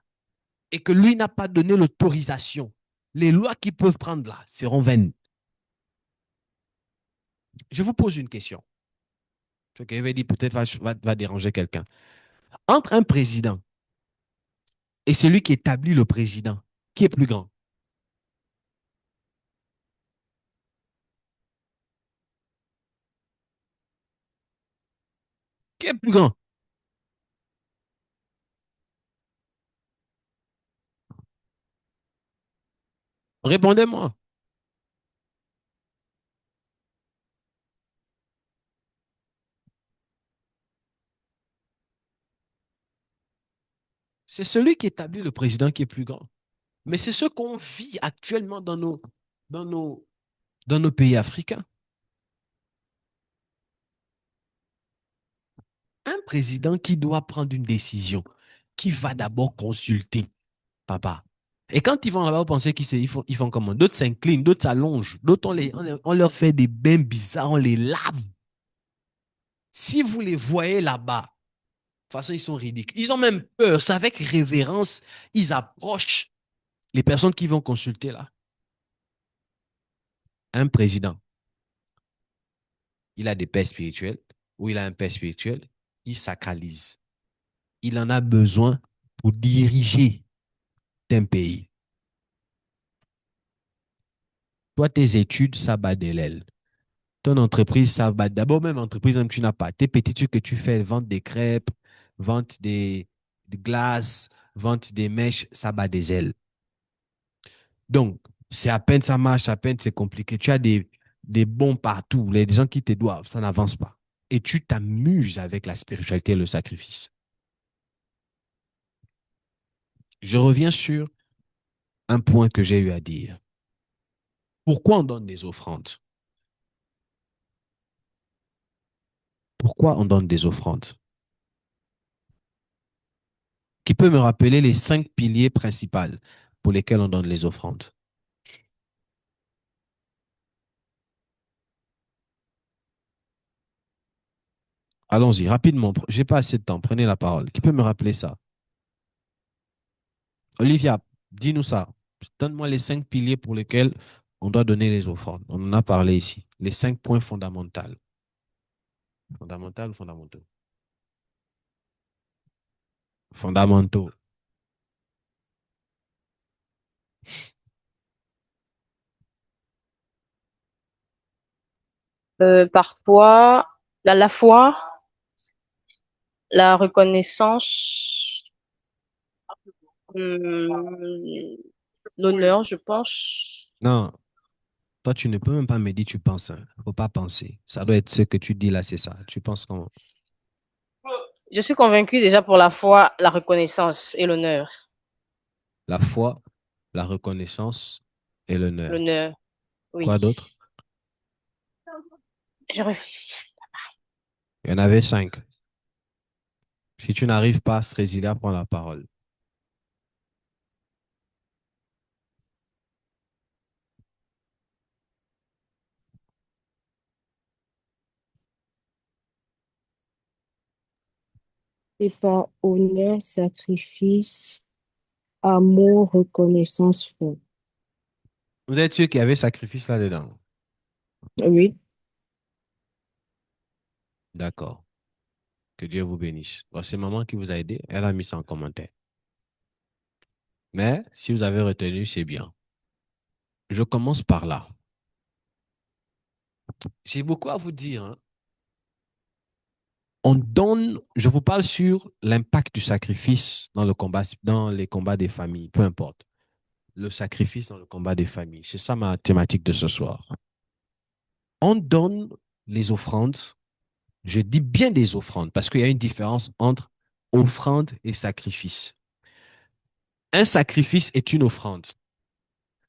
et que lui n'a pas donné l'autorisation, les lois qu'ils peuvent prendre là seront vaines. Je vous pose une question. Ce que je vais dire peut-être va déranger quelqu'un. Entre un président et celui qui établit le président, qui est plus grand? Qui est plus grand? Répondez-moi. C'est celui qui établit le président qui est plus grand. Mais c'est ce qu'on vit actuellement dans nos, dans nos pays africains. Un président qui doit prendre une décision, qui va d'abord consulter papa. Et quand ils vont là-bas, vous pensez ils font comment? D'autres s'inclinent, d'autres s'allongent, d'autres on leur fait des bains bizarres, on les lave. Si vous les voyez là-bas, de toute façon, ils sont ridicules. Ils ont même peur. C'est avec révérence, ils approchent les personnes qui vont consulter là. Un président, il a des pères spirituels ou il a un père spirituel, il sacralise. Il en a besoin pour diriger un pays. Toi, tes études, ça bat de l'aile. Ton entreprise, ça bat. D'abord, même entreprise, même tu n'as pas. Tes petits trucs que tu fais, vente des crêpes, vente des glaces, vente des mèches, ça bat des ailes. Donc, c'est à peine ça marche, à peine c'est compliqué. Tu as des bons partout, les gens qui te doivent, ça n'avance pas. Et tu t'amuses avec la spiritualité et le sacrifice. Je reviens sur un point que j'ai eu à dire. Pourquoi on donne des offrandes? Pourquoi on donne des offrandes? Qui peut me rappeler les 5 piliers principaux pour lesquels on donne les offrandes? Allons-y, rapidement. Je n'ai pas assez de temps. Prenez la parole. Qui peut me rappeler ça? Olivia, dis-nous ça. Donne-moi les 5 piliers pour lesquels on doit donner les offrandes. On en a parlé ici. Les 5 points fondamentaux. Fondamentaux ou fondamentaux? Fondamentaux. Parfois, la foi, la reconnaissance, hum, l'honneur, je pense. Non, toi, tu ne peux même pas me dire tu penses. Il ne faut pas penser. Ça doit être ce que tu dis là, c'est ça. Tu penses comment? Je suis convaincue déjà pour la foi, la reconnaissance et l'honneur. La foi, la reconnaissance et l'honneur. L'honneur, oui. Quoi d'autre? Je réfléchis. Il y en avait 5. Si tu n'arrives pas, Srézilia prend la parole. Et par honneur, sacrifice, amour, reconnaissance, foi. Vous êtes sûr qu'il y avait sacrifice là-dedans? Oui, D'accord. Que Dieu vous bénisse. Bon, c'est maman qui vous a aidé. Elle a mis ça en commentaire. Mais si vous avez retenu, c'est bien. Je commence par là. J'ai beaucoup à vous dire, hein. On donne, je vous parle sur l'impact du sacrifice dans le combat, dans les combats des familles, peu importe. Le sacrifice dans le combat des familles. C'est ça ma thématique de ce soir. On donne les offrandes. Je dis bien des offrandes parce qu'il y a une différence entre offrande et sacrifice. Un sacrifice est une offrande,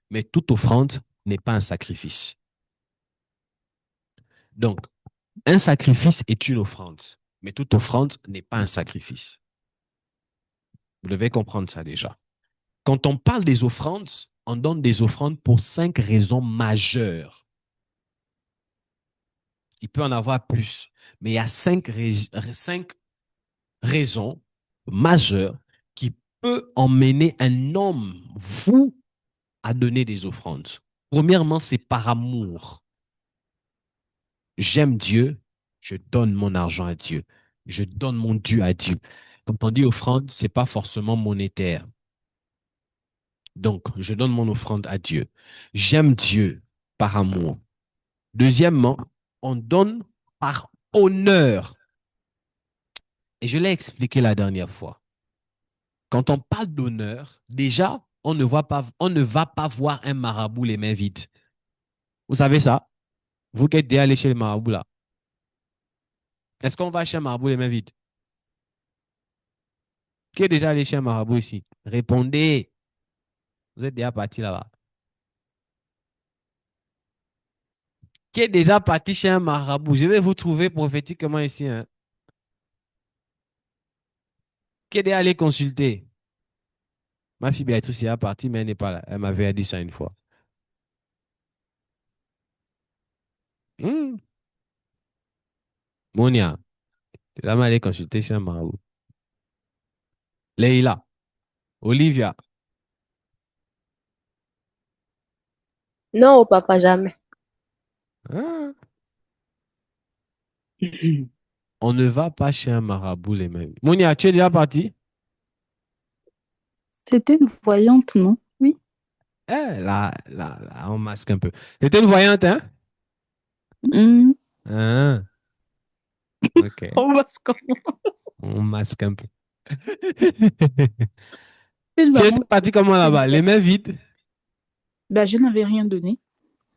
mais toute offrande n'est pas un sacrifice. Donc, un sacrifice est une offrande, mais toute offrande n'est pas un sacrifice. Vous devez comprendre ça déjà. Quand on parle des offrandes, on donne des offrandes pour 5 raisons majeures. Il peut en avoir plus, mais il y a 5 raisons majeures qui peuvent emmener un homme, vous, à donner des offrandes. Premièrement, c'est par amour. J'aime Dieu, je donne mon argent à Dieu. Je donne mon dû à Dieu. Quand on dit offrande, ce n'est pas forcément monétaire. Donc, je donne mon offrande à Dieu. J'aime Dieu par amour. Deuxièmement, on donne par honneur. Et je l'ai expliqué la dernière fois. Quand on parle d'honneur, déjà, on ne va pas voir un marabout les mains vides. Vous savez ça? Vous qui êtes déjà allé chez le marabout là. Est-ce qu'on va chez un marabout les mains vides? Qui est déjà allé chez un marabout ici? Répondez. Vous êtes déjà parti là-bas. Qui est déjà parti chez un marabout? Je vais vous trouver prophétiquement ici, hein. Qui est déjà allé consulter? Ma fille Béatrice est partie, mais elle n'est pas là. Elle m'avait dit ça une fois. Hmm. Monia, tu es jamais allé consulter chez un marabout. Leïla, Olivia. Non, papa, jamais. Hein? On ne va pas chez un marabout les mêmes. Monia, tu es déjà parti? C'était une voyante, non? Oui. Eh, là, on masque un peu. C'était une voyante, hein? Hmm. Hein? Ok. On va se comment? On masque un peu. Une Tu maman étais parti comment qui là-bas? Les me- mains vides? Ben, je n'avais rien donné.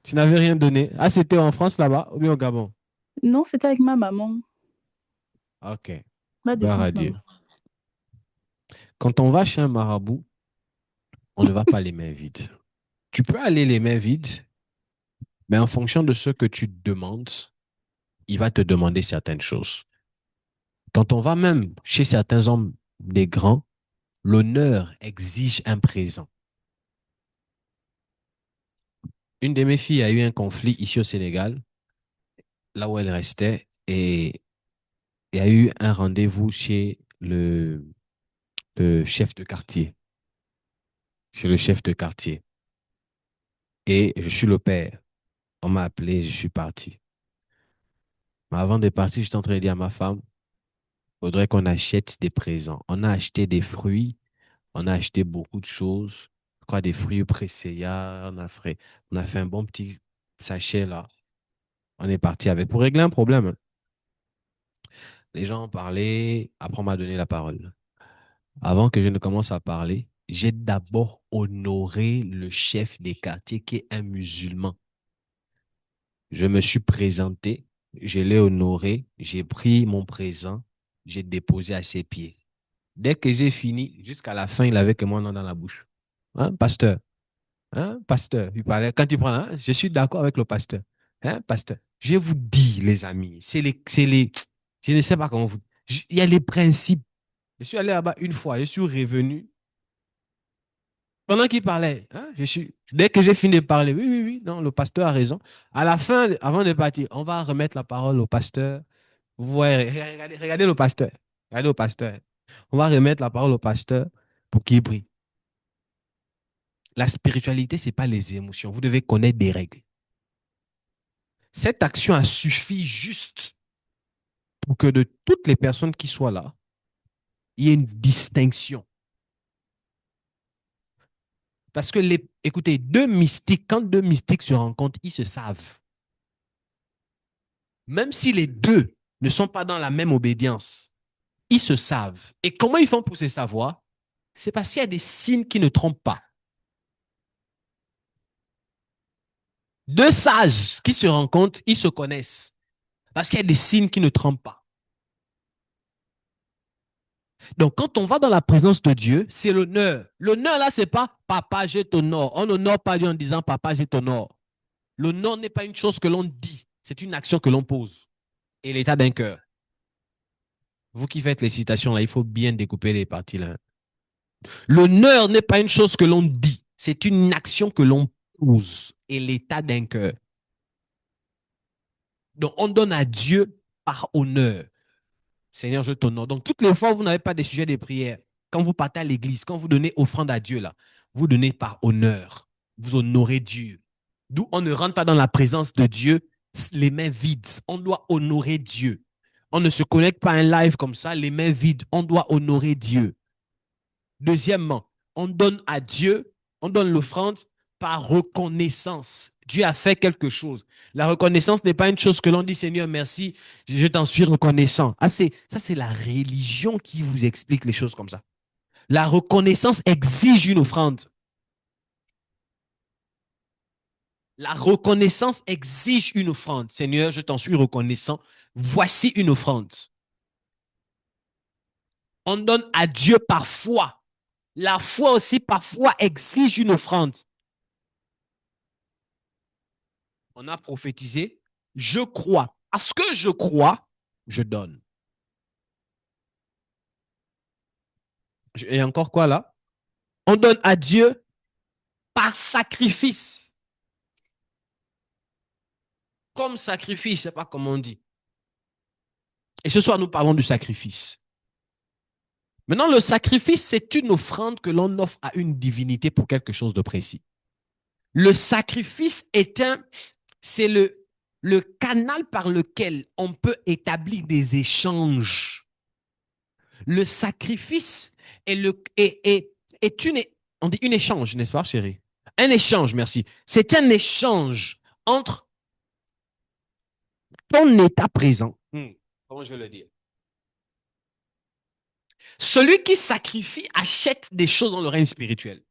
Tu n'avais rien donné. Ah, c'était en France là-bas ou bien au Gabon? Non, c'était avec ma maman, Ok. ma Gloire à défunte Dieu. maman. Quand on va chez un marabout, on ne va pas les mains vides. Tu peux aller les mains vides, mais en fonction de ce que tu demandes, il va te demander certaines choses. Quand on va même chez certains hommes, des grands, l'honneur exige un présent. Une de mes filles a eu un conflit ici au Sénégal, là où elle restait, et il y a eu un rendez-vous chez le chef de quartier. chez le chef de quartier. Et je suis le père. On m'a appelé, je suis parti. Mais avant de partir, j'étais en train de dire à ma femme, il faudrait qu'on achète des présents. On a acheté des fruits, on a acheté beaucoup de choses. Je crois des fruits presséa, on a fait un bon petit sachet là. On est parti avec pour régler un problème, hein. Les gens ont parlé, après on m'a donné la parole. Avant que je ne commence à parler, j'ai d'abord honoré le chef des quartiers qui est un musulman. Je me suis présenté, je l'ai honoré, j'ai pris mon présent, j'ai déposé à ses pieds. Dès que j'ai fini, jusqu'à la fin, il avait que mon nom dans la bouche. Hein, pasteur? Hein, pasteur? Il parlait, quand il prend, hein, je suis d'accord avec le pasteur. Hein, pasteur? Je vous dis, les amis, je ne sais pas comment vous, il y a les principes. Je suis allé là-bas une fois, je suis revenu. Pendant qu'il parlait, hein, dès que j'ai fini de parler, oui, oui, oui, non, le pasteur a raison. À la fin, avant de partir, on va remettre la parole au pasteur. Vous voyez, regardez le pasteur. Regardez le pasteur. On va remettre la parole au pasteur pour qu'il prie. La spiritualité, ce n'est pas les émotions. Vous devez connaître des règles. Cette action a suffi juste pour que de toutes les personnes qui soient là, il y ait une distinction. Parce que, écoutez, quand deux mystiques se rencontrent, ils se savent. Même si les deux ne sont pas dans la même obédience, ils se savent. Et comment ils font pour se savoir? C'est parce qu'il y a des signes qui ne trompent pas. Deux sages qui se rencontrent, ils se connaissent. Parce qu'il y a des signes qui ne trompent pas. Donc, quand on va dans la présence de Dieu, c'est l'honneur. L'honneur, là, c'est pas papa, je t'honore. On n'honore pas Dieu en disant papa, je t'honore. L'honneur n'est pas une chose que l'on dit, c'est une action que l'on pose. Et l'état d'un cœur. Vous qui faites les citations, là, il faut bien découper les parties, là. L'honneur n'est pas une chose que l'on dit, c'est une action que l'on pose. Et l'état d'un cœur. Donc, on donne à Dieu par honneur. Seigneur, je t'honore. Donc, toutes les fois où vous n'avez pas des sujets de prière, quand vous partez à l'église, quand vous donnez offrande à Dieu, là, vous donnez par honneur. Vous honorez Dieu. D'où on ne rentre pas dans la présence de Dieu les mains vides. On doit honorer Dieu. On ne se connecte pas à un live comme ça, les mains vides. On doit honorer Dieu. Deuxièmement, on donne à Dieu, on donne l'offrande par reconnaissance. Dieu a fait quelque chose. La reconnaissance n'est pas une chose que l'on dit, Seigneur, merci, je t'en suis reconnaissant. Ah, ça, c'est la religion qui vous explique les choses comme ça. La reconnaissance exige une offrande. La reconnaissance exige une offrande. Seigneur, je t'en suis reconnaissant. Voici une offrande. On donne à Dieu par foi. La foi aussi, parfois, exige une offrande. On a prophétisé, je crois. À ce que je crois, je donne. Et encore quoi là? On donne à Dieu par sacrifice. Comme sacrifice, je ne sais pas comment on dit. Et ce soir, nous parlons du sacrifice. Maintenant, le sacrifice, c'est une offrande que l'on offre à une divinité pour quelque chose de précis. Le sacrifice c'est le canal par lequel on peut établir des échanges. Le sacrifice est on dit une échange, n'est-ce pas, chérie? Un échange, merci. C'est un échange entre ton état présent. Comment je vais le dire? Celui qui sacrifie achète des choses dans le règne spirituel.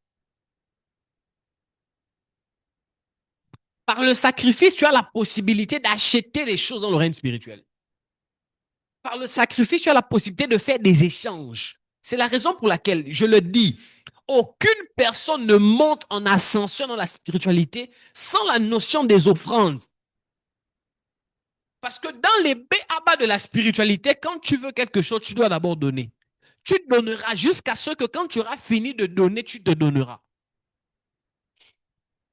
Par le sacrifice, tu as la possibilité d'acheter des choses dans le règne spirituel. Par le sacrifice, tu as la possibilité de faire des échanges. C'est la raison pour laquelle, je le dis, aucune personne ne monte en ascension dans la spiritualité sans la notion des offrandes. Parce que dans les b.a.-ba de la spiritualité, quand tu veux quelque chose, tu dois d'abord donner. Tu donneras jusqu'à ce que quand tu auras fini de donner, tu te donneras.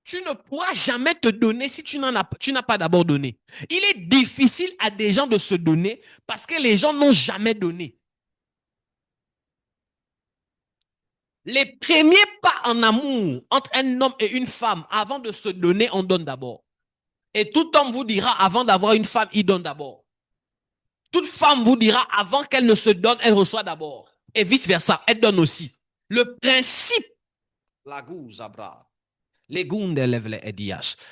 Tu ne pourras jamais te donner si tu n'as pas d'abord donné. Il est difficile à des gens de se donner parce que les gens n'ont jamais donné. Les premiers pas en amour entre un homme et une femme, avant de se donner, on donne d'abord. Et tout homme vous dira, avant d'avoir une femme, il donne d'abord. Toute femme vous dira, avant qu'elle ne se donne, elle reçoit d'abord. Et vice-versa, elle donne aussi. Le principe,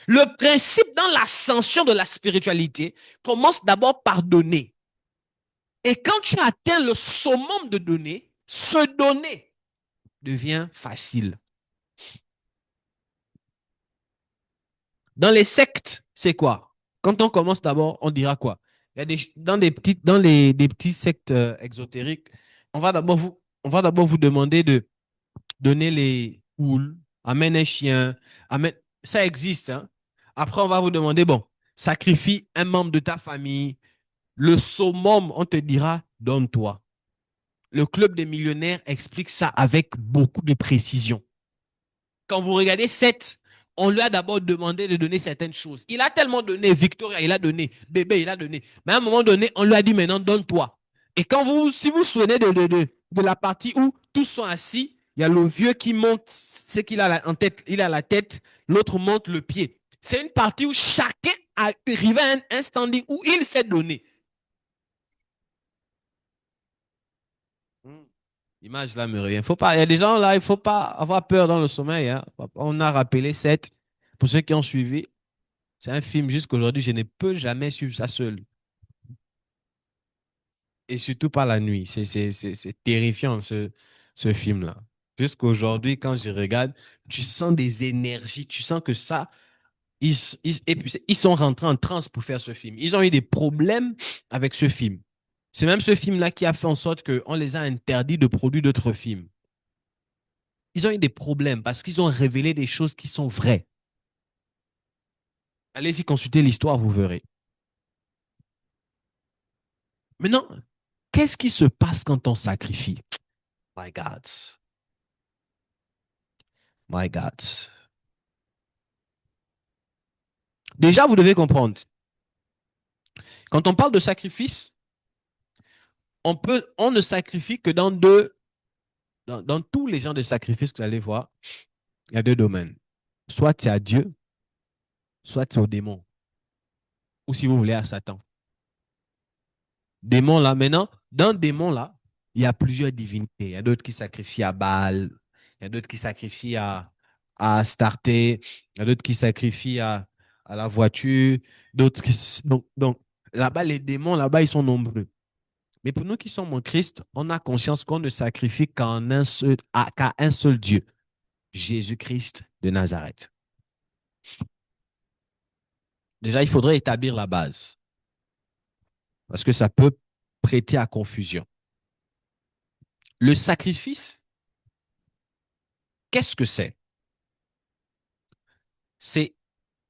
le principe dans l'ascension de la spiritualité commence d'abord par donner. Et quand tu atteins le summum de donner, se donner devient facile. Dans les sectes, c'est quoi? Quand on commence d'abord, on dira quoi? Il y a des petits sectes exotériques, on va d'abord vous demander de donner les poules, amène un chien, amène... ça existe. Hein? Après, on va vous demander, bon, sacrifie un membre de ta famille. Le summum, on te dira, donne-toi. Le club des millionnaires explique ça avec beaucoup de précision. Quand vous regardez Seth, on lui a d'abord demandé de donner certaines choses. Il a tellement donné, Victoria, il a donné, bébé, il a donné. Mais à un moment donné, on lui a dit maintenant, donne-toi. Et quand si vous vous souvenez de la partie où tous sont assis, il y a le vieux qui monte ce qu'il a en tête, il a la tête, l'autre monte le pied. C'est une partie où chacun a arrivé à un standing où il s'est donné. L'image là me revient. Il y a des gens là, il ne faut pas avoir peur dans le sommeil. Hein. On a rappelé Seth. Pour ceux qui ont suivi, c'est un film jusqu'aujourd'hui, je ne peux jamais suivre ça seul. Et surtout pas la nuit. C'est terrifiant ce film-là. Jusqu'aujourd'hui, quand je regarde, tu sens des énergies, tu sens que ça, et puis, ils sont rentrés en transe pour faire ce film. Ils ont eu des problèmes avec ce film. C'est même ce film-là qui a fait en sorte qu'on les a interdits de produire d'autres films. Ils ont eu des problèmes parce qu'ils ont révélé des choses qui sont vraies. Allez-y consulter l'histoire, vous verrez. Maintenant, qu'est-ce qui se passe quand on sacrifie? My God. My God. Déjà, vous devez comprendre. Quand on parle de sacrifice, on ne sacrifie que dans tous les genres de sacrifices que vous allez voir, il y a deux domaines. Soit c'est à Dieu, soit c'est au démon. Ou si vous voulez, à Satan. Démon là, maintenant, dans démon là, il y a plusieurs divinités. Il y a d'autres qui sacrifient à Baal, il y a d'autres qui sacrifient à Astarté, il y a d'autres qui sacrifient à la voiture, d'autres qui... Donc là-bas, les démons, là-bas, ils sont nombreux. Mais pour nous qui sommes en Christ, on a conscience qu'on ne sacrifie qu'à un seul Dieu, Jésus-Christ de Nazareth. Déjà, il faudrait établir la base. Parce que ça peut prêter à confusion. Le sacrifice, qu'est-ce que c'est? C'est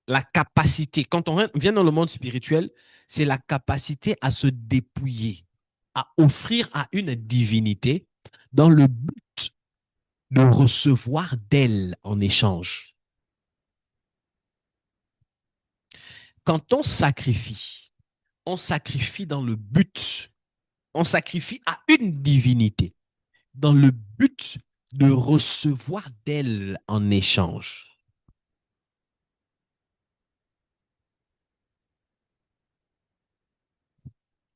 la capacité. Quand on vient dans le monde spirituel, c'est la capacité à se dépouiller, à offrir à une divinité dans le but de recevoir d'elle en échange. Quand on sacrifie dans le but, on sacrifie à une divinité dans le but de recevoir d'elle en échange.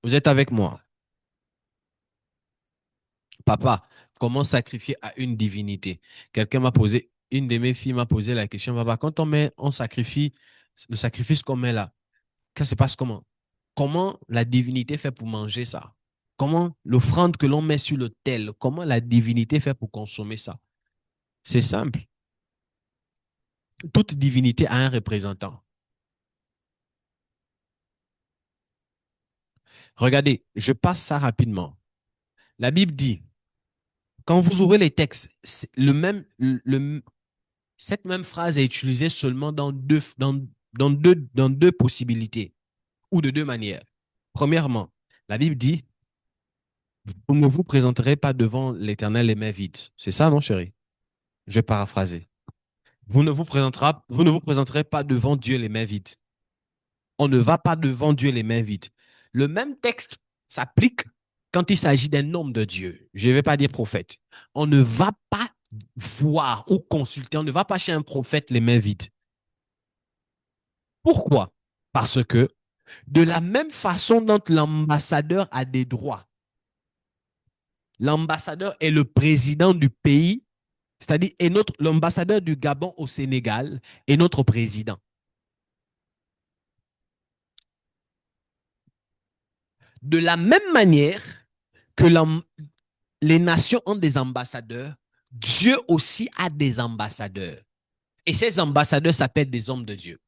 Vous êtes avec moi? Papa, comment sacrifier à une divinité? Une de mes filles m'a posé la question, papa, quand on sacrifie, le sacrifice qu'on met là, ça se passe comment? Comment la divinité fait pour manger ça? Comment l'offrande que l'on met sur l'autel, comment la divinité fait pour consommer ça? C'est simple. Toute divinité a un représentant. Regardez, je passe ça rapidement. La Bible dit, quand vous ouvrez les textes, cette même phrase est utilisée seulement dans deux possibilités ou de deux manières. Premièrement, la Bible dit, vous ne vous présenterez pas devant l'Éternel les mains vides. C'est ça, non, chérie? Je vais paraphraser. Vous ne vous présenterez pas devant Dieu les mains vides. On ne va pas devant Dieu les mains vides. Le même texte s'applique quand il s'agit d'un homme de Dieu. Je ne vais pas dire prophète. On ne va pas voir ou consulter. On ne va pas chez un prophète les mains vides. Pourquoi? Parce que de la même façon dont l'ambassadeur a des droits, l'ambassadeur est le président du pays, c'est-à-dire l'ambassadeur du Gabon au Sénégal est notre président. De la même manière que les nations ont des ambassadeurs, Dieu aussi a des ambassadeurs. Et ces ambassadeurs s'appellent des hommes de Dieu.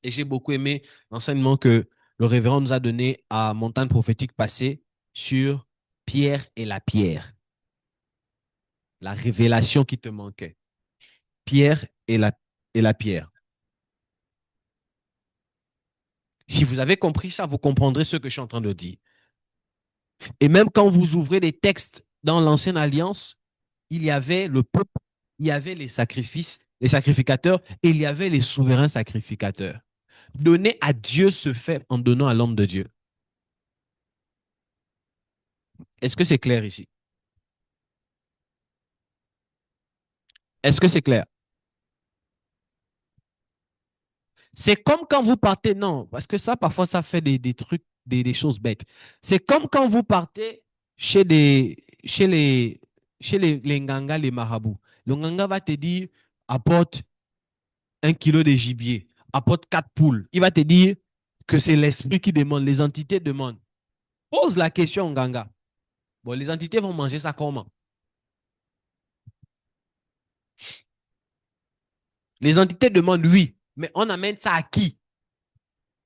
Et j'ai beaucoup aimé l'enseignement que le révérend nous a donné à Montagne prophétique passée sur Pierre et la pierre. La révélation qui te manquait. Pierre et la pierre. Si vous avez compris ça, vous comprendrez ce que je suis en train de dire. Et même quand vous ouvrez les textes dans l'Ancienne Alliance, il y avait le peuple, il y avait les sacrifices, les sacrificateurs, et il y avait les souverains sacrificateurs. Donner à Dieu se fait en donnant à l'homme de Dieu. Est-ce que c'est clair ici? Est-ce que c'est clair? C'est comme quand vous partez, non, parce que ça, parfois, ça fait des trucs, des choses bêtes. C'est comme quand vous partez chez, chez les Nganga, les marabouts. Le Nganga va te dire, apporte 1 kilo de gibier, apporte 4 poules. Il va te dire que c'est l'esprit qui demande, les entités demandent. Pose la question au Nganga. Bon, les entités vont manger ça comment? Les entités demandent oui, mais on amène ça à qui?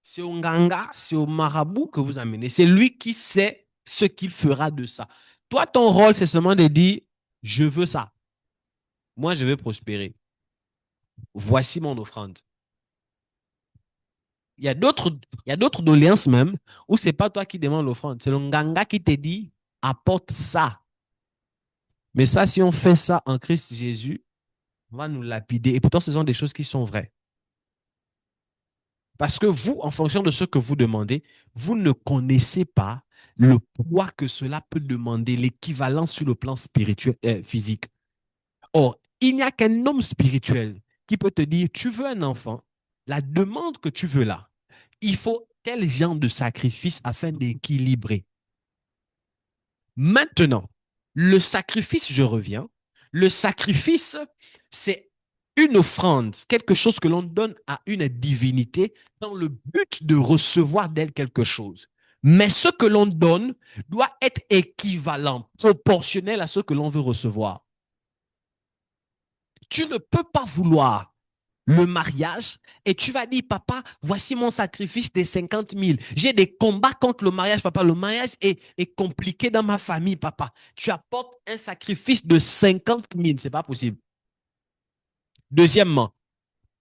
C'est au Nganga, c'est au marabout que vous amenez. C'est lui qui sait ce qu'il fera de ça. Toi, ton rôle, c'est seulement de dire, je veux ça. Moi, je veux prospérer. Voici mon offrande. Il y a d'autres doléances même où ce n'est pas toi qui demandes l'offrande. C'est le Nganga qui te dit, apporte ça. Mais ça, si on fait ça en Christ Jésus, on va nous lapider. Et pourtant, ce sont des choses qui sont vraies. Parce que vous, en fonction de ce que vous demandez, vous ne connaissez pas le poids que cela peut demander, l'équivalence sur le plan spirituel, physique. Or, il n'y a qu'un homme spirituel qui peut te dire, tu veux un enfant, la demande que tu veux là, il faut tel genre de sacrifice afin d'équilibrer. Maintenant, le sacrifice, je reviens, le sacrifice, c'est une offrande, quelque chose que l'on donne à une divinité dans le but de recevoir d'elle quelque chose. Mais ce que l'on donne doit être équivalent, proportionnel à ce que l'on veut recevoir. Tu ne peux pas vouloir le mariage et tu vas dire, papa, voici mon sacrifice des 50 000. J'ai des combats contre le mariage, papa. Le mariage est compliqué dans ma famille, papa. Tu apportes un sacrifice de 50 000. Ce n'est pas possible. Deuxièmement,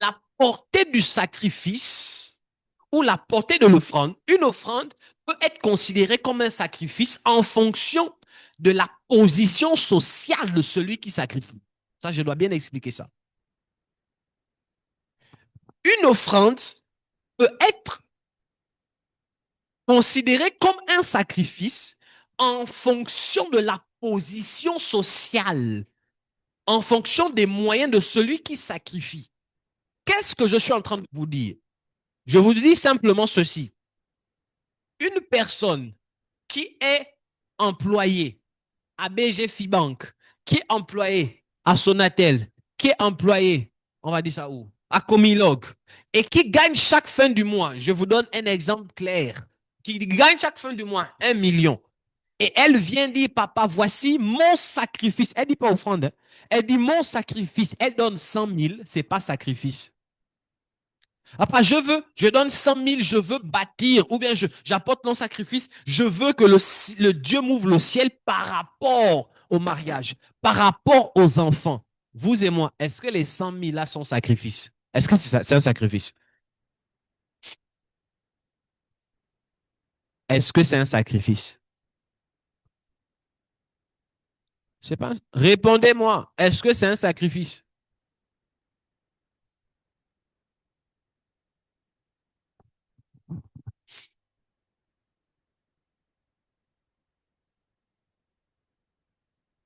la portée du sacrifice ou la portée de l'offrande, une offrande peut être considérée comme un sacrifice en fonction de la position sociale de celui qui sacrifie. Ça, je dois bien expliquer ça. Une offrande peut être considérée comme un sacrifice en fonction de la position sociale, en fonction des moyens de celui qui sacrifie. Qu'est-ce que je suis en train de vous dire? Je vous dis simplement ceci. Une personne qui est employée à BG Fibank, qui est employée à Sonatel, qui est employée, on va dire ça où? À Comilog, et qui gagne chaque fin du mois, je vous donne un exemple clair, qui gagne chaque fin du mois 1 million. Et elle vient dire, papa, voici mon sacrifice. Elle ne dit pas offrande, hein. Elle dit mon sacrifice. Elle donne 100 000, ce n'est pas sacrifice. Papa, je donne 100 000, je veux bâtir, ou bien j'apporte mon sacrifice, je veux que le Dieu m'ouvre le ciel par rapport au mariage, par rapport aux enfants. Vous et moi, est-ce que les 100 000 là sont sacrifices? Est-ce que c'est un sacrifice? Est-ce que c'est un sacrifice? Je sais pas. Répondez-moi. Est-ce que c'est un sacrifice?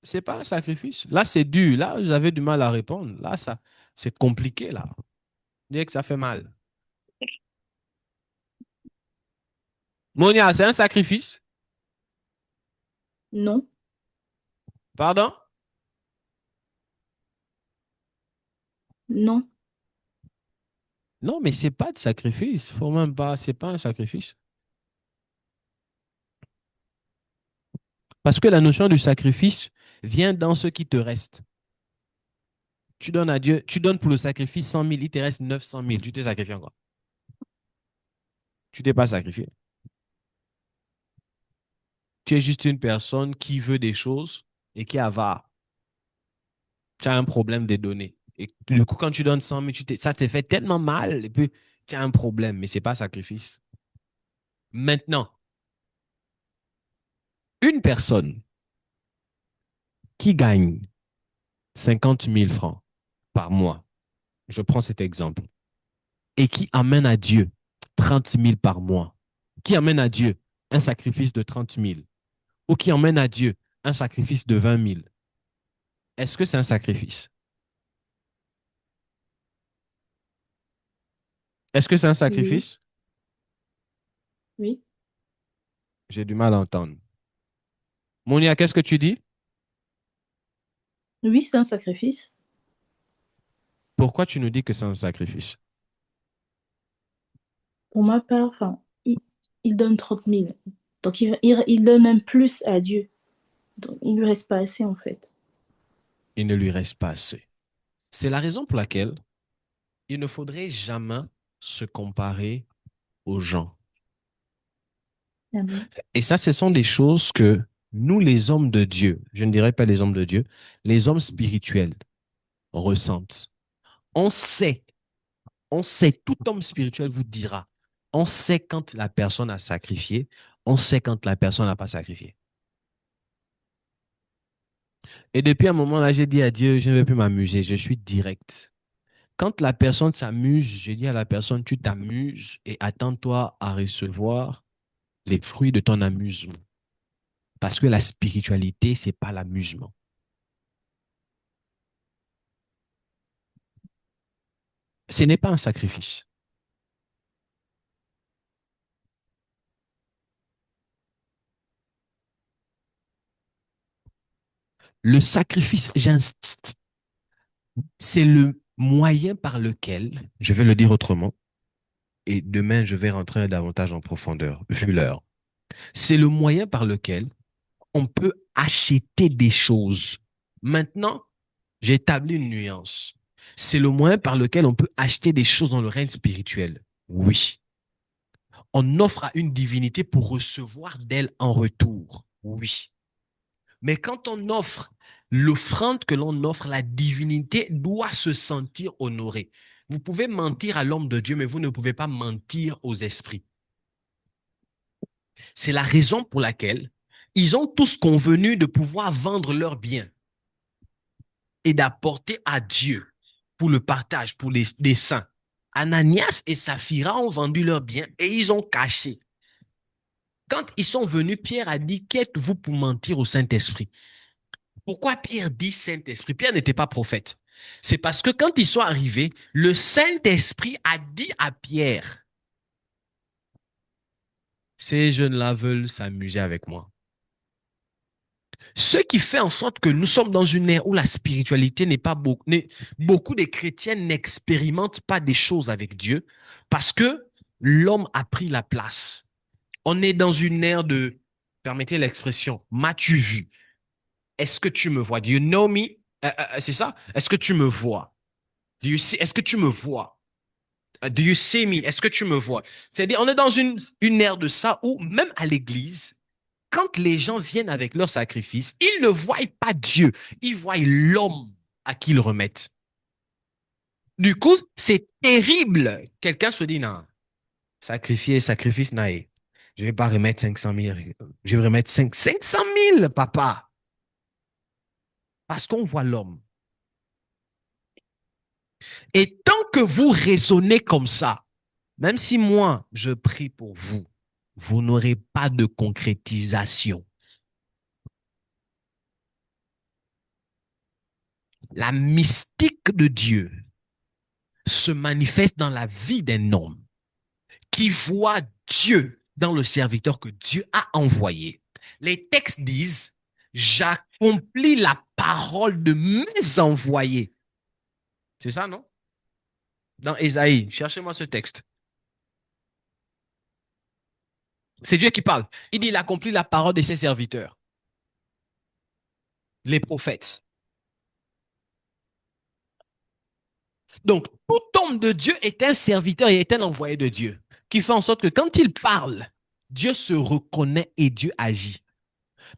C'est pas un sacrifice. Là, c'est dur. Là, vous avez du mal à répondre. Là, ça, c'est compliqué, là. Dire que ça fait mal. Monia, c'est un sacrifice? Non, Pardon? non, Non, mais c'est pas de sacrifice. Faut même pas, c'est pas un sacrifice. Parce que la notion du sacrifice vient dans ce qui te reste. Tu donnes à Dieu, tu donnes pour le sacrifice 100 000, il te reste 900 000. Tu t'es sacrifié encore. Tu t'es pas sacrifié. Tu es juste une personne qui veut des choses et qui est avare. Tu as un problème des données. Et du coup, quand tu donnes 100 000, ça te fait tellement mal et puis tu as un problème, mais ce n'est pas sacrifice. Maintenant, une personne qui gagne 50 000 francs par mois, je prends cet exemple, et qui amène à Dieu 30 000 par mois, qui amène à Dieu un sacrifice de 30 000, ou qui emmène à Dieu un sacrifice de 20 000, est-ce que c'est un sacrifice? Est-ce que c'est un oui, sacrifice? oui. J'ai du mal à entendre. Monia, qu'est-ce que tu dis? Oui, c'est un sacrifice. Pourquoi tu nous dis que c'est un sacrifice? Pour ma part, enfin, il donne 30 000. Donc, il donne même plus à Dieu. Donc, il lui reste pas assez, en fait. Il ne lui reste pas assez. C'est la raison pour laquelle il ne faudrait jamais se comparer aux gens. Amen. Et ça, ce sont des choses que nous, les hommes de Dieu, je ne dirais pas les hommes de Dieu, les hommes spirituels ressentent. On sait, on sait, tout homme spirituel vous dira, on sait quand la personne a sacrifié, on sait quand la personne n'a pas sacrifié. Et depuis un moment là, j'ai dit à Dieu, je ne vais plus m'amuser, je suis direct. Quand la personne s'amuse, je dis à la personne, tu t'amuses et attends-toi à recevoir les fruits de ton amusement. Parce que la spiritualité, ce n'est pas l'amusement. Ce n'est pas un sacrifice. Le sacrifice, j'insiste, c'est le moyen par lequel, je vais le dire autrement, et demain je vais rentrer davantage en profondeur, vu l'heure. C'est le moyen par lequel on peut acheter des choses. Maintenant, j'ai établi une nuance. C'est le moyen par lequel on peut acheter des choses dans le règne spirituel. Oui. On offre à une divinité pour recevoir d'elle en retour. Oui. Mais quand on offre l'offrande que l'on offre, la divinité doit se sentir honorée. Vous pouvez mentir à l'homme de Dieu, mais vous ne pouvez pas mentir aux esprits. C'est la raison pour laquelle ils ont tous convenu de pouvoir vendre leurs biens et d'apporter à Dieu pour le partage, pour les saints. Ananias et Saphira ont vendu leurs biens et ils ont caché. Quand ils sont venus, Pierre a dit, qu'êtes-vous pour mentir au Saint-Esprit? Pourquoi Pierre dit Saint-Esprit? Pierre n'était pas prophète. C'est parce que quand ils sont arrivés, le Saint-Esprit a dit à Pierre, ces jeunes-là veulent s'amuser avec moi. Ce qui fait en sorte que nous sommes dans une ère où la spiritualité n'est pas beaucoup. Beaucoup de chrétiens n'expérimentent pas des choses avec Dieu parce que l'homme a pris la place. On est dans une ère de, permettez l'expression, m'as-tu vu? Est-ce que tu me vois? Do you know me? C'est ça? Est-ce que tu me vois? Est-ce que tu me vois? Do you see me? Est-ce que tu me vois? C'est-à-dire, on est dans une ère de ça où, même à l'église, quand les gens viennent avec leur sacrifice, ils ne voient pas Dieu, ils voient l'homme à qui ils remettent. Du coup, c'est terrible. Quelqu'un se dit, non, sacrifice, naïe. Je ne vais pas remettre 500 000. Je vais remettre 500 000, papa. Parce qu'on voit l'homme. Et tant que vous raisonnez comme ça, même si moi, je prie pour vous, vous n'aurez pas de concrétisation. la mystique de Dieu se manifeste dans la vie d'un homme qui voit Dieu dans le serviteur que Dieu a envoyé. Les textes disent, j'accomplis la parole de mes envoyés. C'est ça, non? Dans Ésaïe, cherchez-moi ce texte. C'est Dieu qui parle. Il dit, il accomplit la parole de ses serviteurs, les prophètes. Donc, tout homme de Dieu est un serviteur et est un envoyé de Dieu, qui fait en sorte que quand il parle, Dieu se reconnaît et Dieu agit.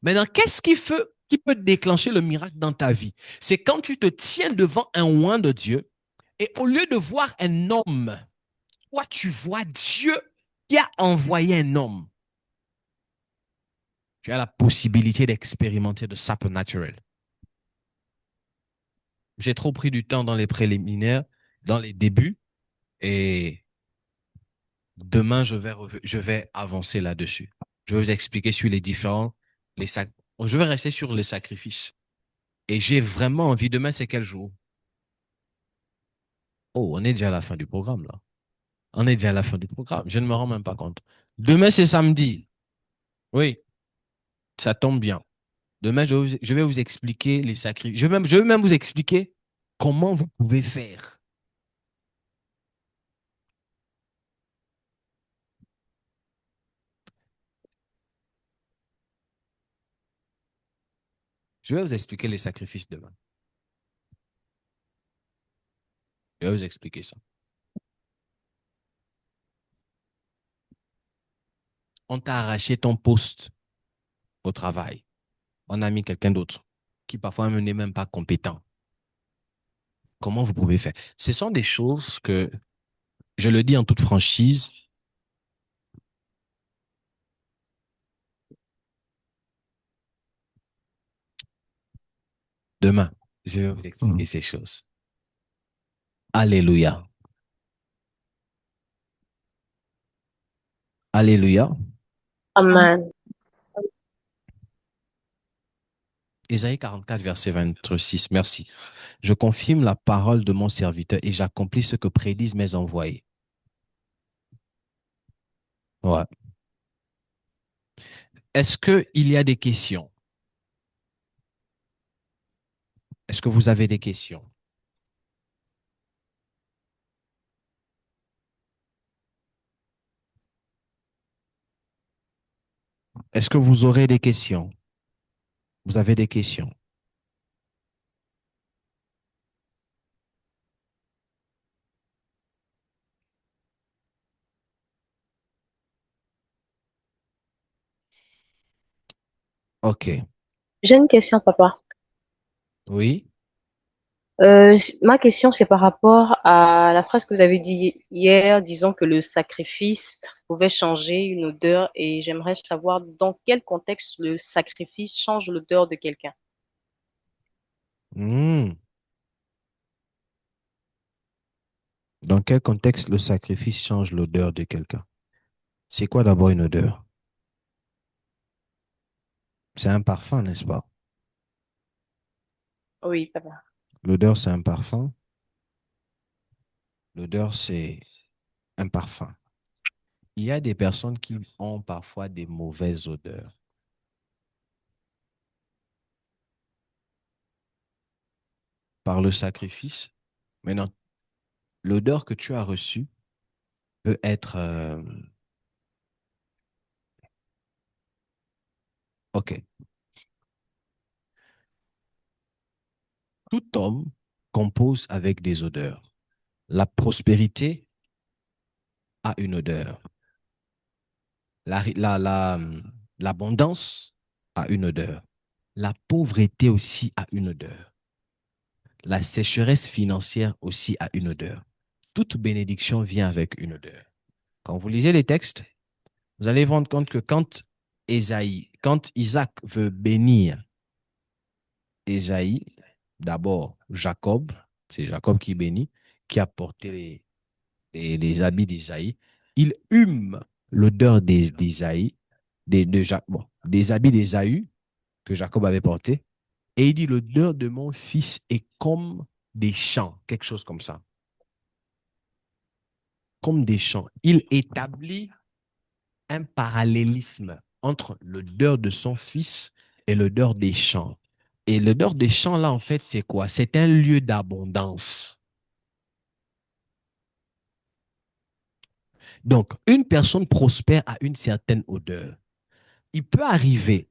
Maintenant, qu'est-ce qui peut déclencher le miracle dans ta vie? C'est quand tu te tiens devant un oint de Dieu et au lieu de voir un homme, toi, tu vois Dieu qui a envoyé un homme. Tu as la possibilité d'expérimenter le supernatural. J'ai trop pris du temps dans les préliminaires, dans les débuts, et demain, je vais avancer là-dessus. Je vais vous expliquer sur les différents... Je vais rester sur les sacrifices. Et j'ai vraiment envie. Demain, c'est quel jour? Oh, on est déjà à la fin du programme, là. On est déjà à la fin du programme. Je ne me rends même pas compte. Demain, c'est samedi. Oui, ça tombe bien. Demain, je vais vous expliquer les sacrifices. Je vais même vous expliquer comment vous pouvez faire. Je vais vous expliquer les sacrifices demain. Je vais vous expliquer ça. On t'a arraché ton poste au travail. On a mis quelqu'un d'autre qui parfois n'est même pas compétent. Comment vous pouvez faire? Ce sont des choses que, je le dis en toute franchise, demain, je vais vous expliquer ces choses. Alléluia. Alléluia. Amen. Ésaïe 44, verset 26. Merci. Je confirme la parole de mon serviteur et j'accomplis ce que prédisent mes envoyés. Ouais. Est-ce qu'il y a des questions? Est-ce que vous avez des questions? Est-ce que vous aurez des questions? Vous avez des questions? OK. J'ai une question, papa. Oui. Ma question, c'est par rapport à la phrase que vous avez dit hier, disons que le sacrifice pouvait changer une odeur et j'aimerais savoir dans quel contexte le sacrifice change l'odeur de quelqu'un. Dans quel contexte le sacrifice change l'odeur de quelqu'un? C'est quoi d'abord une odeur? C'est un parfum, n'est-ce pas? Oui, papa. L'odeur, c'est un parfum. L'odeur, c'est un parfum. Il y a des personnes qui ont parfois des mauvaises odeurs. Par le sacrifice. Maintenant, l'odeur que tu as reçue peut être... OK. Tout homme compose avec des odeurs. La prospérité a une odeur. L'abondance a une odeur. La pauvreté aussi a une odeur. La sécheresse financière aussi a une odeur. Toute bénédiction vient avec une odeur. Quand vous lisez les textes, vous allez vous rendre compte que quand Isaac veut bénir Ésaïe, d'abord Jacob, c'est Jacob qui bénit, qui a porté les habits d'Ésaïe, il hume l'odeur des habits d'Ésaü que Jacob avait porté Et il dit, l'odeur de mon fils est comme des champs, quelque chose comme ça. Comme des champs. Il établit un parallélisme entre l'odeur de son fils et l'odeur des champs. Et l'odeur des champs, là, en fait, c'est quoi? C'est un lieu d'abondance. Donc, une personne prospère a une certaine odeur. Il peut arriver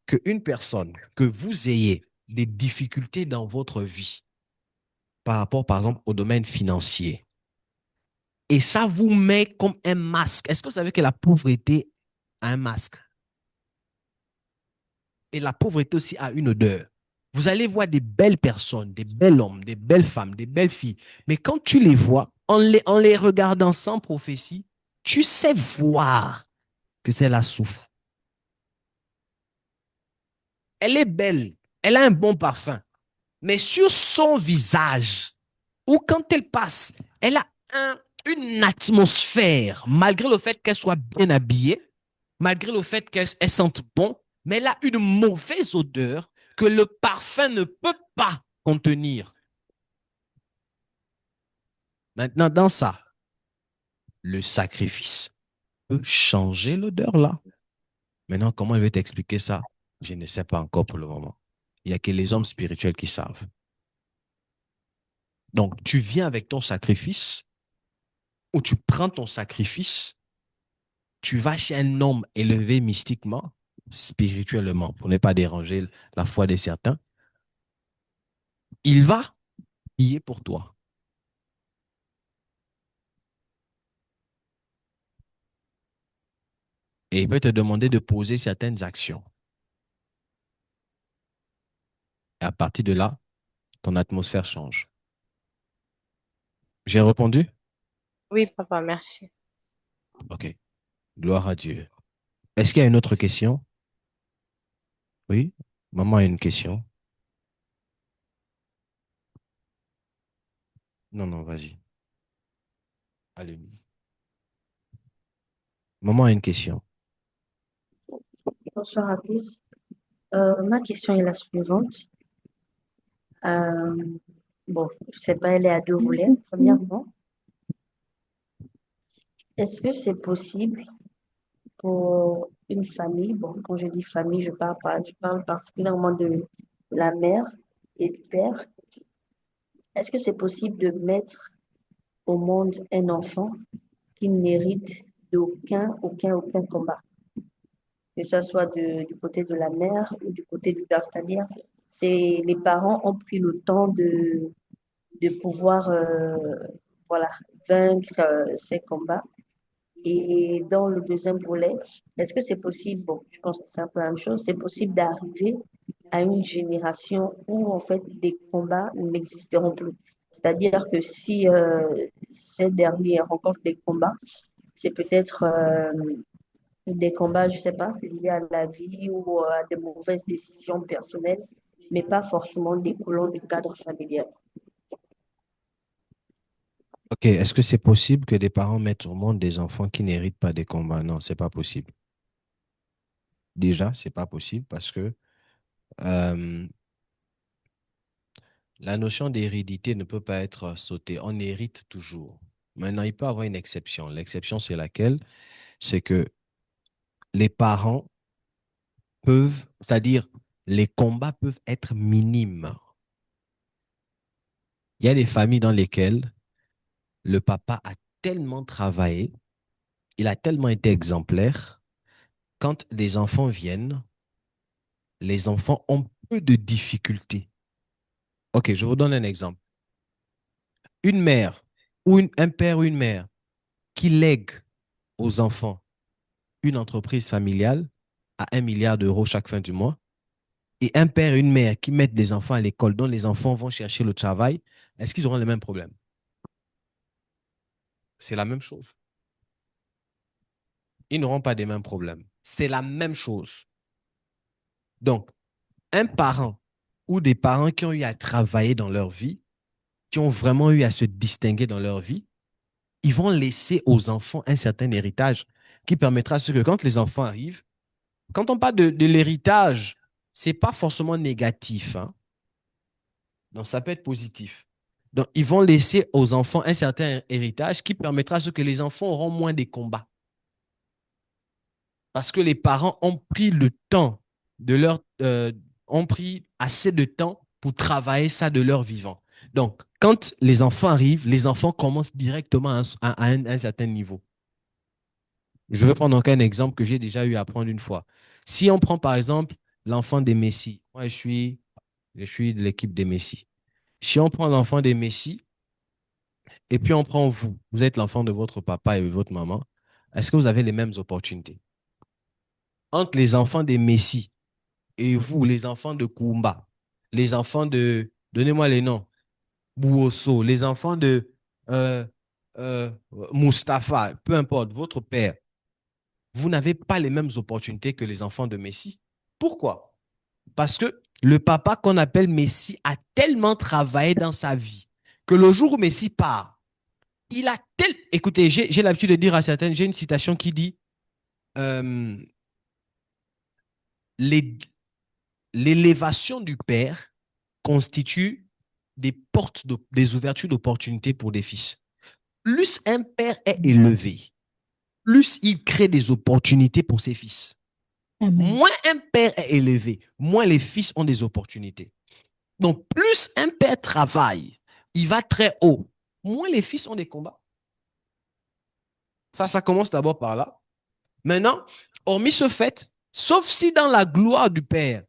qu'une personne, que vous ayez des difficultés dans votre vie par rapport, par exemple, au domaine financier, et ça vous met comme un masque. Est-ce que vous savez que la pauvreté a un masque? Et la pauvreté aussi a une odeur. Vous allez voir des belles personnes, des bels hommes, des belles femmes, des belles filles. Mais quand tu les vois, en les regardant sans prophétie, tu sais voir que c'est la souffre. Elle est belle, elle a un bon parfum. Mais sur son visage, ou quand elle passe, elle a une atmosphère, malgré le fait qu'elle soit bien habillée, malgré le fait qu'elle sente bon, mais elle a une mauvaise odeur que le parfum ne peut pas contenir. Maintenant, dans ça, le sacrifice peut changer l'odeur là. Maintenant, comment je vais t'expliquer ça? Je ne sais pas encore pour le moment. Il n'y a que les hommes spirituels qui savent. Donc, tu viens avec ton sacrifice, ou tu prends ton sacrifice, tu vas chez un homme élevé mystiquement, spirituellement, pour ne pas déranger la foi de certains, il va prier pour toi. Et il peut te demander de poser certaines actions. Et à partir de là, ton atmosphère change. J'ai répondu? Oui, papa, merci. OK. Gloire à Dieu. Est-ce qu'il y a une autre question? Oui? Maman a une question. Non, non, vas-y. Allez. Maman a une question. Bonsoir à tous. Ma question est la suivante. Euh, bon, je sais pas, elle est à deux volets. Premièrement, est-ce que c'est possible pour une famille, bon, quand je dis famille, je parle particulièrement de la mère et du père, est-ce que c'est possible de mettre au monde un enfant qui n'hérite aucun combat, que ce soit du côté de la mère ou du côté du père, c'est-à-dire les parents ont pris le temps de pouvoir voilà, vaincre ces combats. Et dans le deuxième volet, est-ce que c'est possible, bon, je pense que c'est un peu la même chose, c'est possible d'arriver à une génération où en fait des combats n'existeront plus. C'est-à-dire que si ces derniers rencontrent des combats, c'est peut-être des combats, je sais pas, liés à la vie ou à de mauvaises décisions personnelles, mais pas forcément découlant du cadre familial. OK. Est-ce que c'est possible que des parents mettent au monde des enfants qui n'héritent pas des combats? Non, c'est pas possible. Déjà, c'est pas possible parce que euh, la notion d'hérédité ne peut pas être sautée. On hérite toujours. Maintenant, il peut y avoir une exception. L'exception, c'est laquelle? C'est que les parents peuvent, c'est-à-dire les combats peuvent être minimes. Il y a des familles dans lesquelles le papa a tellement travaillé, il a tellement été exemplaire, quand les enfants viennent, les enfants ont peu de difficultés. OK, je vous donne un exemple. Une mère ou un père ou une mère qui lègue aux enfants une entreprise familiale à 1 milliard d'euros chaque fin du mois, et un père et une mère qui mettent des enfants à l'école dont les enfants vont chercher le travail, est-ce qu'ils auront le même problème? C'est la même chose. Ils n'auront pas les mêmes problèmes. C'est la même chose. Donc, un parent ou des parents qui ont eu à travailler dans leur vie, qui ont vraiment eu à se distinguer dans leur vie, ils vont laisser aux enfants un certain héritage qui permettra à ce que quand les enfants arrivent, quand on parle de l'héritage, c'est pas forcément négatif, hein. Donc, ça peut être positif. Donc, ils vont laisser aux enfants un certain héritage qui permettra à ce que les enfants auront moins de combats. Parce que les parents ont pris le temps ont pris assez de temps pour travailler ça de leur vivant. Donc, quand les enfants arrivent, les enfants commencent directement à un certain niveau. Je vais prendre donc un exemple que j'ai déjà eu à prendre une fois. Si on prend par exemple l'enfant des Messi, moi je suis de l'équipe des Messi. Si on prend l'enfant des Messi et puis on prend vous, vous êtes l'enfant de votre papa et de votre maman, est-ce que vous avez les mêmes opportunités? Entre les enfants des Messi et vous, les enfants de Kumba, les enfants de, donnez-moi les noms, Bouosso, les enfants de euh, euh, Mustapha, peu importe, votre père, vous n'avez pas les mêmes opportunités que les enfants de Messi. Pourquoi? Parce que le papa qu'on appelle Messi a tellement travaillé dans sa vie que le jour où Messi part, il a tel... Écoutez, j'ai l'habitude de dire à certaines, j'ai une citation qui dit euh, l'élévation du père constitue des portes, des ouvertures d'opportunités pour des fils. Plus un père est élevé, plus il crée des opportunités pour ses fils. Amen. Moins un père est élevé, moins les fils ont des opportunités. Donc, plus un père travaille, il va très haut, moins les fils ont des combats. Ça commence d'abord par là. Maintenant, hormis ce fait, sauf si dans la gloire du père,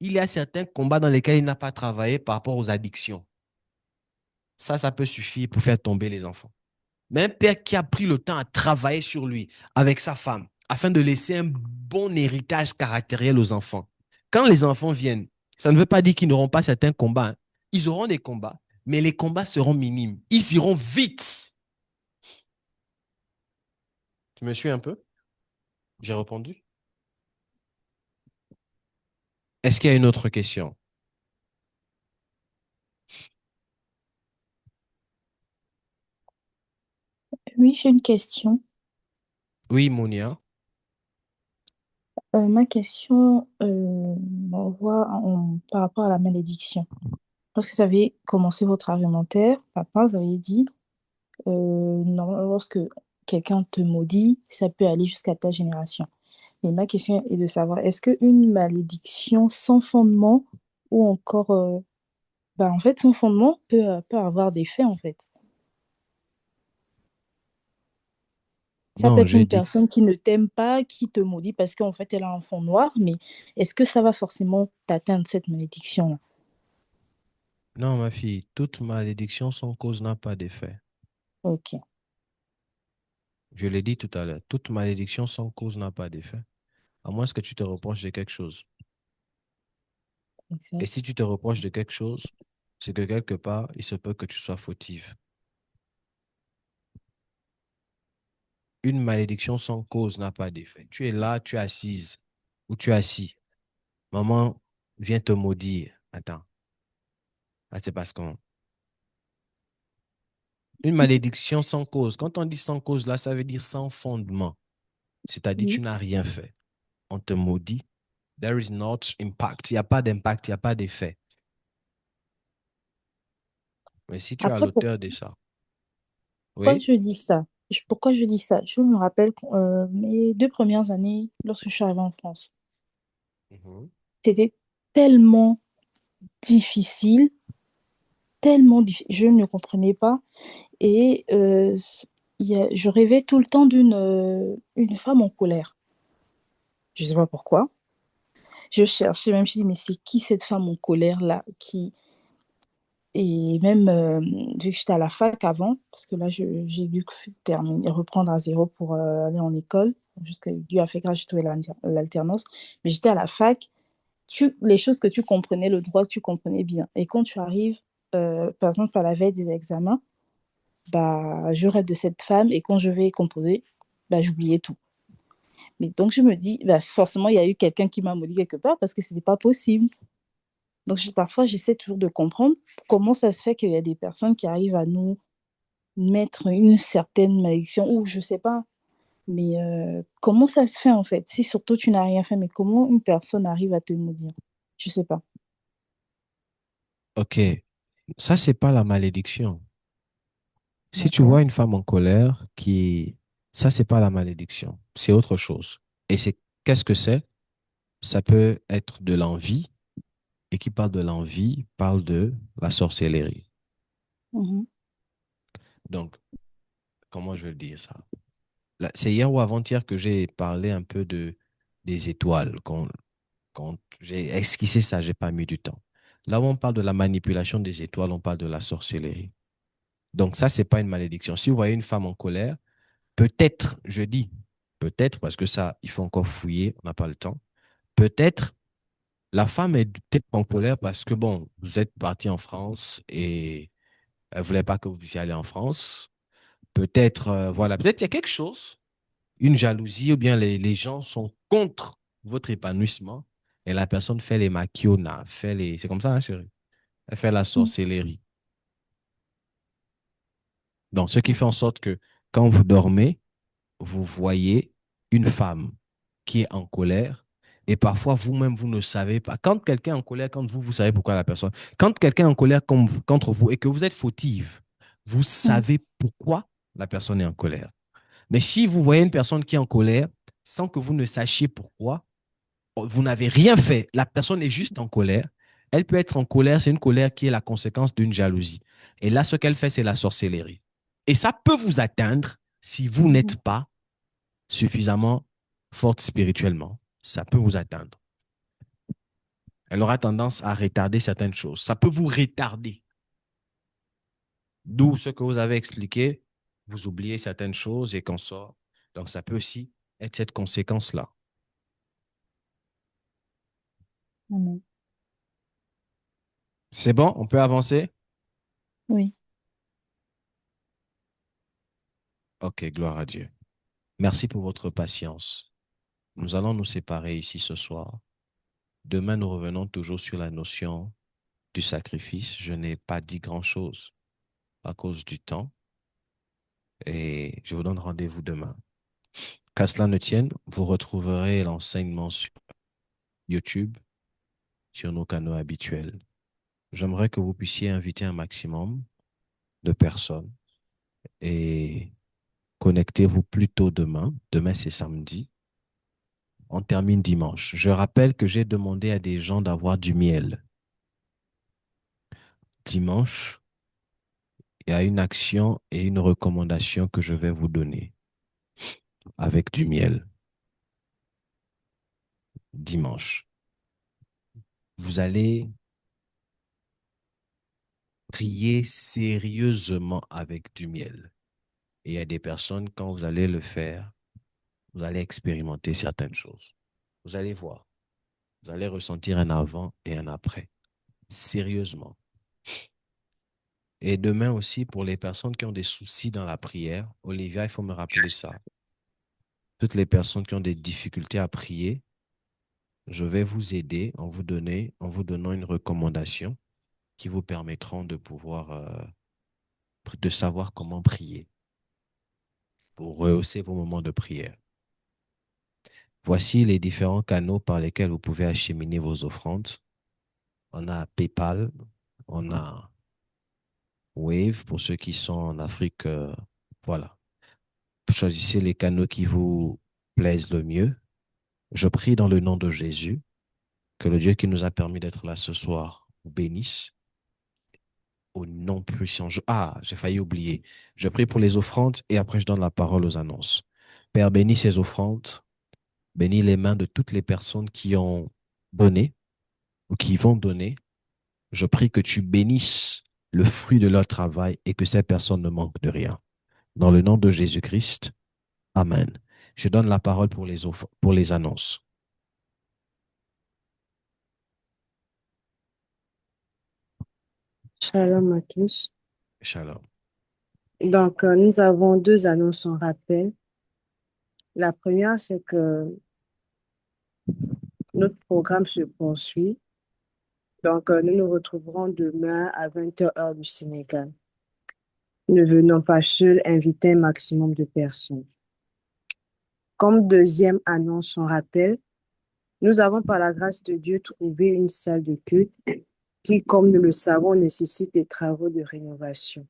il y a certains combats dans lesquels il n'a pas travaillé par rapport aux addictions. Ça peut suffire pour faire tomber les enfants. Mais un père qui a pris le temps à travailler sur lui avec sa femme afin de laisser un bon héritage caractériel aux enfants. Quand les enfants viennent, ça ne veut pas dire qu'ils n'auront pas certains combats, hein. Ils auront des combats, mais les combats seront minimes. Ils iront vite. Tu me suis un peu? J'ai répondu. Est-ce qu'il y a une autre question? Oui, j'ai une question. Oui, Monia. Ma question par rapport à la malédiction. Lorsque vous avez commencé votre argumentaire, papa, vous avez dit, non, lorsque quelqu'un te maudit, ça peut aller jusqu'à ta génération. Mais ma question est de savoir, est-ce qu'une malédiction sans fondement ou encore, en fait, sans fondement peut avoir des faits, en fait. Ça peut Non, être j'ai une dit. personne qui ne t'aime pas, qui te maudit parce qu'en fait, elle a un fond noir, mais est-ce que ça va forcément t'atteindre cette malédiction-là? Non, ma fille, toute malédiction sans cause n'a pas d'effet. Ok, Je l'ai dit tout à l'heure, toute malédiction sans cause n'a pas d'effet. À moins que tu te reproches de quelque chose. Et si exact. tu te reproches de quelque chose, c'est que quelque part, il se peut que tu sois fautive. Une malédiction sans cause n'a pas d'effet. Tu es là, tu es assise ou tu es assis. Maman vient te maudire. Attends, ah, c'est parce qu'on... Une malédiction sans cause. Quand on dit sans cause, là, ça veut dire sans fondement. C'est-à-dire tu Oui. n'as rien fait. On te maudit. There is not impact. Il n'y a pas d'impact, il n'y a pas d'effet. Mais si tu es à Après, l'auteur de ça, pourquoi oui, je dis ça? Pourquoi je dis ça? Je me rappelle mes 2 premières années, lorsque je suis arrivée en France, mhm, c'était tellement difficile, tellement difficile. Je ne comprenais pas. Et je rêvais tout le temps une femme en colère. Je ne sais pas pourquoi. Je cherchais même, je dis, mais c'est qui cette femme en colère là qui... Et même, vu que j'étais à la fac avant, parce que là, j'ai dû terminer, reprendre à zéro pour aller en école, jusqu'à dû à faire grâce, j'ai trouvé l'alternance. Mais j'étais à la fac, les choses que tu comprenais, le droit que tu comprenais bien. Et quand tu arrives, par exemple, à la veille des examens, je rêve de cette femme et quand je vais composer, j'oubliais tout. Mais donc, je me dis, forcément, il y a eu quelqu'un qui m'a maudit quelque part parce que ce n'était pas possible. Donc, parfois, j'essaie toujours de comprendre comment ça se fait qu'il y a des personnes qui arrivent à nous mettre une certaine malédiction ou je ne sais pas. Mais comment ça se fait en fait? Si surtout tu n'as rien fait, mais comment une personne arrive à te maudire? Je sais pas. Ok, ça, c'est pas la malédiction. Si tu D'accord. vois une femme en colère ça, c'est pas la malédiction. C'est autre chose. Et qu'est-ce que c'est? Ça peut être de l'envie. Et qui parle de l'envie parle de la sorcellerie. Mhm. Donc, comment je vais dire ça? C'est hier ou avant-hier que j'ai parlé un peu des étoiles. Quand j'ai esquissé ça, j'ai pas mis du temps. Là où on parle de la manipulation des étoiles, on parle de la sorcellerie. Donc ça, c'est pas une malédiction. Si vous voyez une femme en colère, peut-être, je dis, peut-être, parce que ça, il faut encore fouiller, on n'a pas le temps. Peut-être la femme est peut-être en colère parce que, bon, vous êtes parti en France et elle ne voulait pas que vous puissiez aller en France. Peut-être, voilà, peut-être il y a quelque chose, une jalousie, ou bien les gens sont contre votre épanouissement et la personne fait les maquiona, c'est comme ça, hein, chérie? Elle fait la Mhm. sorcellerie. Donc, ce qui fait en sorte que quand vous dormez, vous voyez une femme qui est en colère et parfois vous-même, vous ne savez pas. Quand quelqu'un est en colère, quand vous savez pourquoi la personne. Quand quelqu'un est en colère contre vous et que vous êtes fautive, vous Mhm. savez pourquoi la personne est en colère. Mais si vous voyez une personne qui est en colère sans que vous ne sachiez pourquoi, vous n'avez rien fait, la personne est juste en colère, elle peut être en colère, c'est une colère qui est la conséquence d'une jalousie. Et là, ce qu'elle fait, c'est la sorcellerie. Et ça peut vous atteindre si vous Mhm. n'êtes pas suffisamment forte spirituellement. Ça peut vous atteindre. Elle aura tendance à retarder certaines choses. Ça peut vous retarder. D'où ce que vous avez expliqué, vous oubliez certaines choses et qu'on sort. Donc, ça peut aussi être cette conséquence-là. Amen. C'est bon? On peut avancer? Oui. Ok, gloire à Dieu. Merci pour votre patience. Nous allons nous séparer ici ce soir. Demain, nous revenons toujours sur la notion du sacrifice. Je n'ai pas dit grand-chose à cause du temps et je vous donne rendez-vous demain. Qu'à cela ne tienne, vous retrouverez l'enseignement sur YouTube, sur nos canaux habituels. J'aimerais que vous puissiez inviter un maximum de personnes et connectez-vous plus tôt demain. Demain, c'est samedi. On termine dimanche. Je rappelle que j'ai demandé à des gens d'avoir du miel. Dimanche, il y a une action et une recommandation que je vais vous donner avec du miel. Dimanche. Vous allez prier sérieusement avec du miel. Et il y a des personnes, quand vous allez le faire, vous allez expérimenter certaines choses. Vous allez voir. Vous allez ressentir un avant et un après. Sérieusement. Et demain aussi, pour les personnes qui ont des soucis dans la prière, Olivia, il faut me rappeler ça. Toutes les personnes qui ont des difficultés à prier, je vais vous aider en vous donnant une recommandation qui vous permettront de pouvoir, de savoir comment prier pour rehausser vos moments de prière. Voici les différents canaux par lesquels vous pouvez acheminer vos offrandes. On a PayPal, on a Wave pour ceux qui sont en Afrique. Voilà. Choisissez les canaux qui vous plaisent le mieux. Je prie dans le nom de Jésus que le Dieu qui nous a permis d'être là ce soir vous bénisse au nom puissant. J'ai failli oublier. Je prie pour les offrandes et après je donne la parole aux annonces. Père, bénis ces offrandes, bénis les mains de toutes les personnes qui ont donné ou qui vont donner. Je prie que tu bénisses le fruit de leur travail et que ces personnes ne manquent de rien. Dans le nom de Jésus-Christ, Amen. Je donne la parole pour les annonces. Shalom à tous. Shalom. Donc, nous avons deux annonces en rappel. La première, c'est que notre programme se poursuit. Donc, nous nous retrouverons demain à 20h heure du Sénégal. Ne venons pas seuls, invitez un maximum de personnes. Comme deuxième annonce en rappel, Nous avons par la grâce de Dieu trouvé une salle de culte qui, comme nous le savons, nécessite des travaux de rénovation.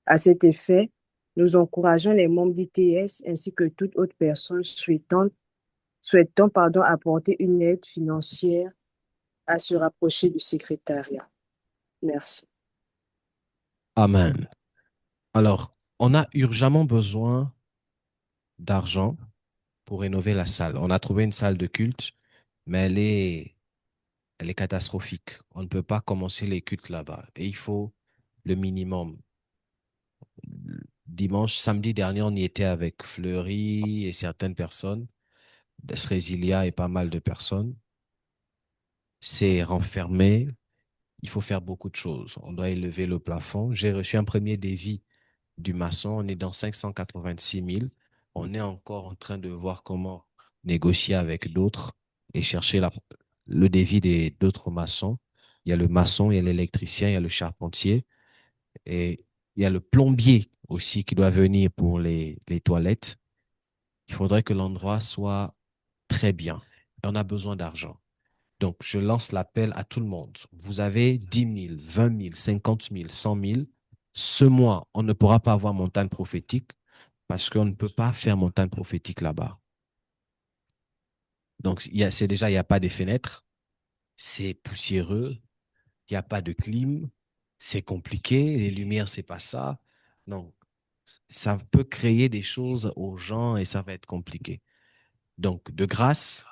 À cet effet, nous encourageons les membres d'ITS ainsi que toute autre personne souhaitant apporter une aide financière à se rapprocher du secrétariat. Merci. Amen. Alors, on a urgemment besoin d'argent pour rénover la salle. On a trouvé une salle de culte, mais elle est catastrophique. On ne peut pas commencer les cultes là-bas. Et il faut le minimum. Dimanche, samedi dernier, on y était avec Fleury et certaines personnes, Srésilia et pas mal de personnes. C'est renfermé. Il faut faire beaucoup de choses. On doit élever le plafond. J'ai reçu un premier devis du maçon. On est dans 586 000. On est encore en train de voir comment négocier avec d'autres et chercher le devis d'autres maçons. Il y a le maçon, il y a l'électricien, il y a le charpentier et il y a le plombier aussi qui doit venir pour les toilettes. Il faudrait que l'endroit soit très bien. On a besoin d'argent. Donc, je lance l'appel à tout le monde. Vous avez 10 000, 20 000, 50 000, 100 000. Ce mois, on ne pourra pas avoir montagne prophétique parce qu'on ne peut pas faire montagne prophétique là-bas. Donc, c'est déjà, il n'y a pas de fenêtres, c'est poussiéreux, il n'y a pas de clim, c'est compliqué, les lumières, c'est pas ça. Donc, ça peut créer des choses aux gens et ça va être compliqué. Donc, de grâce,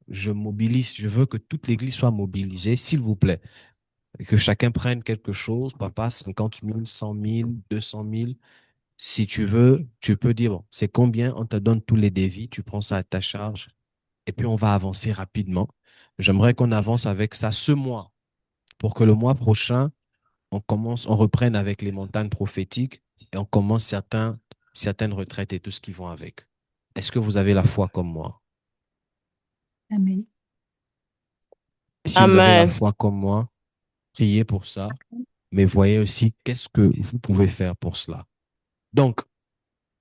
je veux que toute l'Église soit mobilisée, s'il vous plaît. Et que chacun prenne quelque chose, papa, 50 000, 100 000, 200 000. Si tu veux, tu peux dire, bon, c'est combien, on te donne tous les devis, tu prends ça à ta charge, et puis on va avancer rapidement. J'aimerais qu'on avance avec ça ce mois, pour que le mois prochain, on reprenne avec les montagnes prophétiques et on commence certaines retraites et tout ce qui vont avec. Est-ce que vous avez la foi comme moi? Amen. Si vous avez la Amen. foi comme moi, priez pour ça, mais voyez aussi qu'est-ce que vous pouvez faire pour cela. Donc,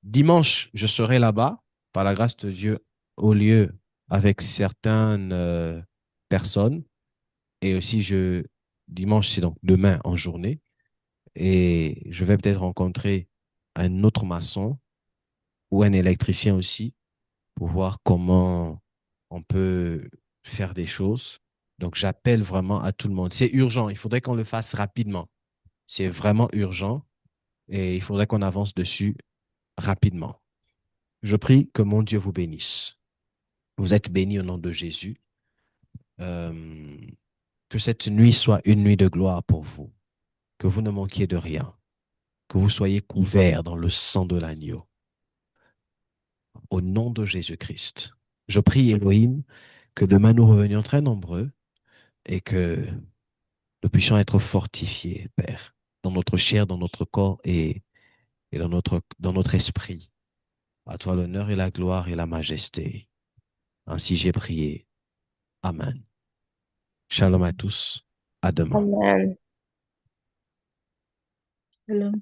dimanche, je serai là-bas, par la grâce de Dieu, au lieu avec certaines personnes. Et aussi, dimanche, c'est donc demain en journée. Et je vais peut-être rencontrer un autre maçon ou un électricien aussi pour voir comment on peut faire des choses. Donc, j'appelle vraiment à tout le monde. C'est urgent. Il faudrait qu'on le fasse rapidement. C'est vraiment urgent et il faudrait qu'on avance dessus rapidement. Je prie que mon Dieu vous bénisse. Vous êtes bénis au nom de Jésus. Euh, que cette nuit soit une nuit de gloire pour vous. Que vous ne manquiez de rien. Que vous soyez couverts dans le sang de l'agneau. Au nom de Jésus-Christ. Je prie, Elohim, que demain nous revenions très nombreux et que nous puissions être fortifiés, Père, dans notre chair, dans notre corps et dans notre esprit. À toi l'honneur et la gloire et la majesté. Ainsi j'ai prié. Amen. Shalom à tous. À demain. Amen. Shalom.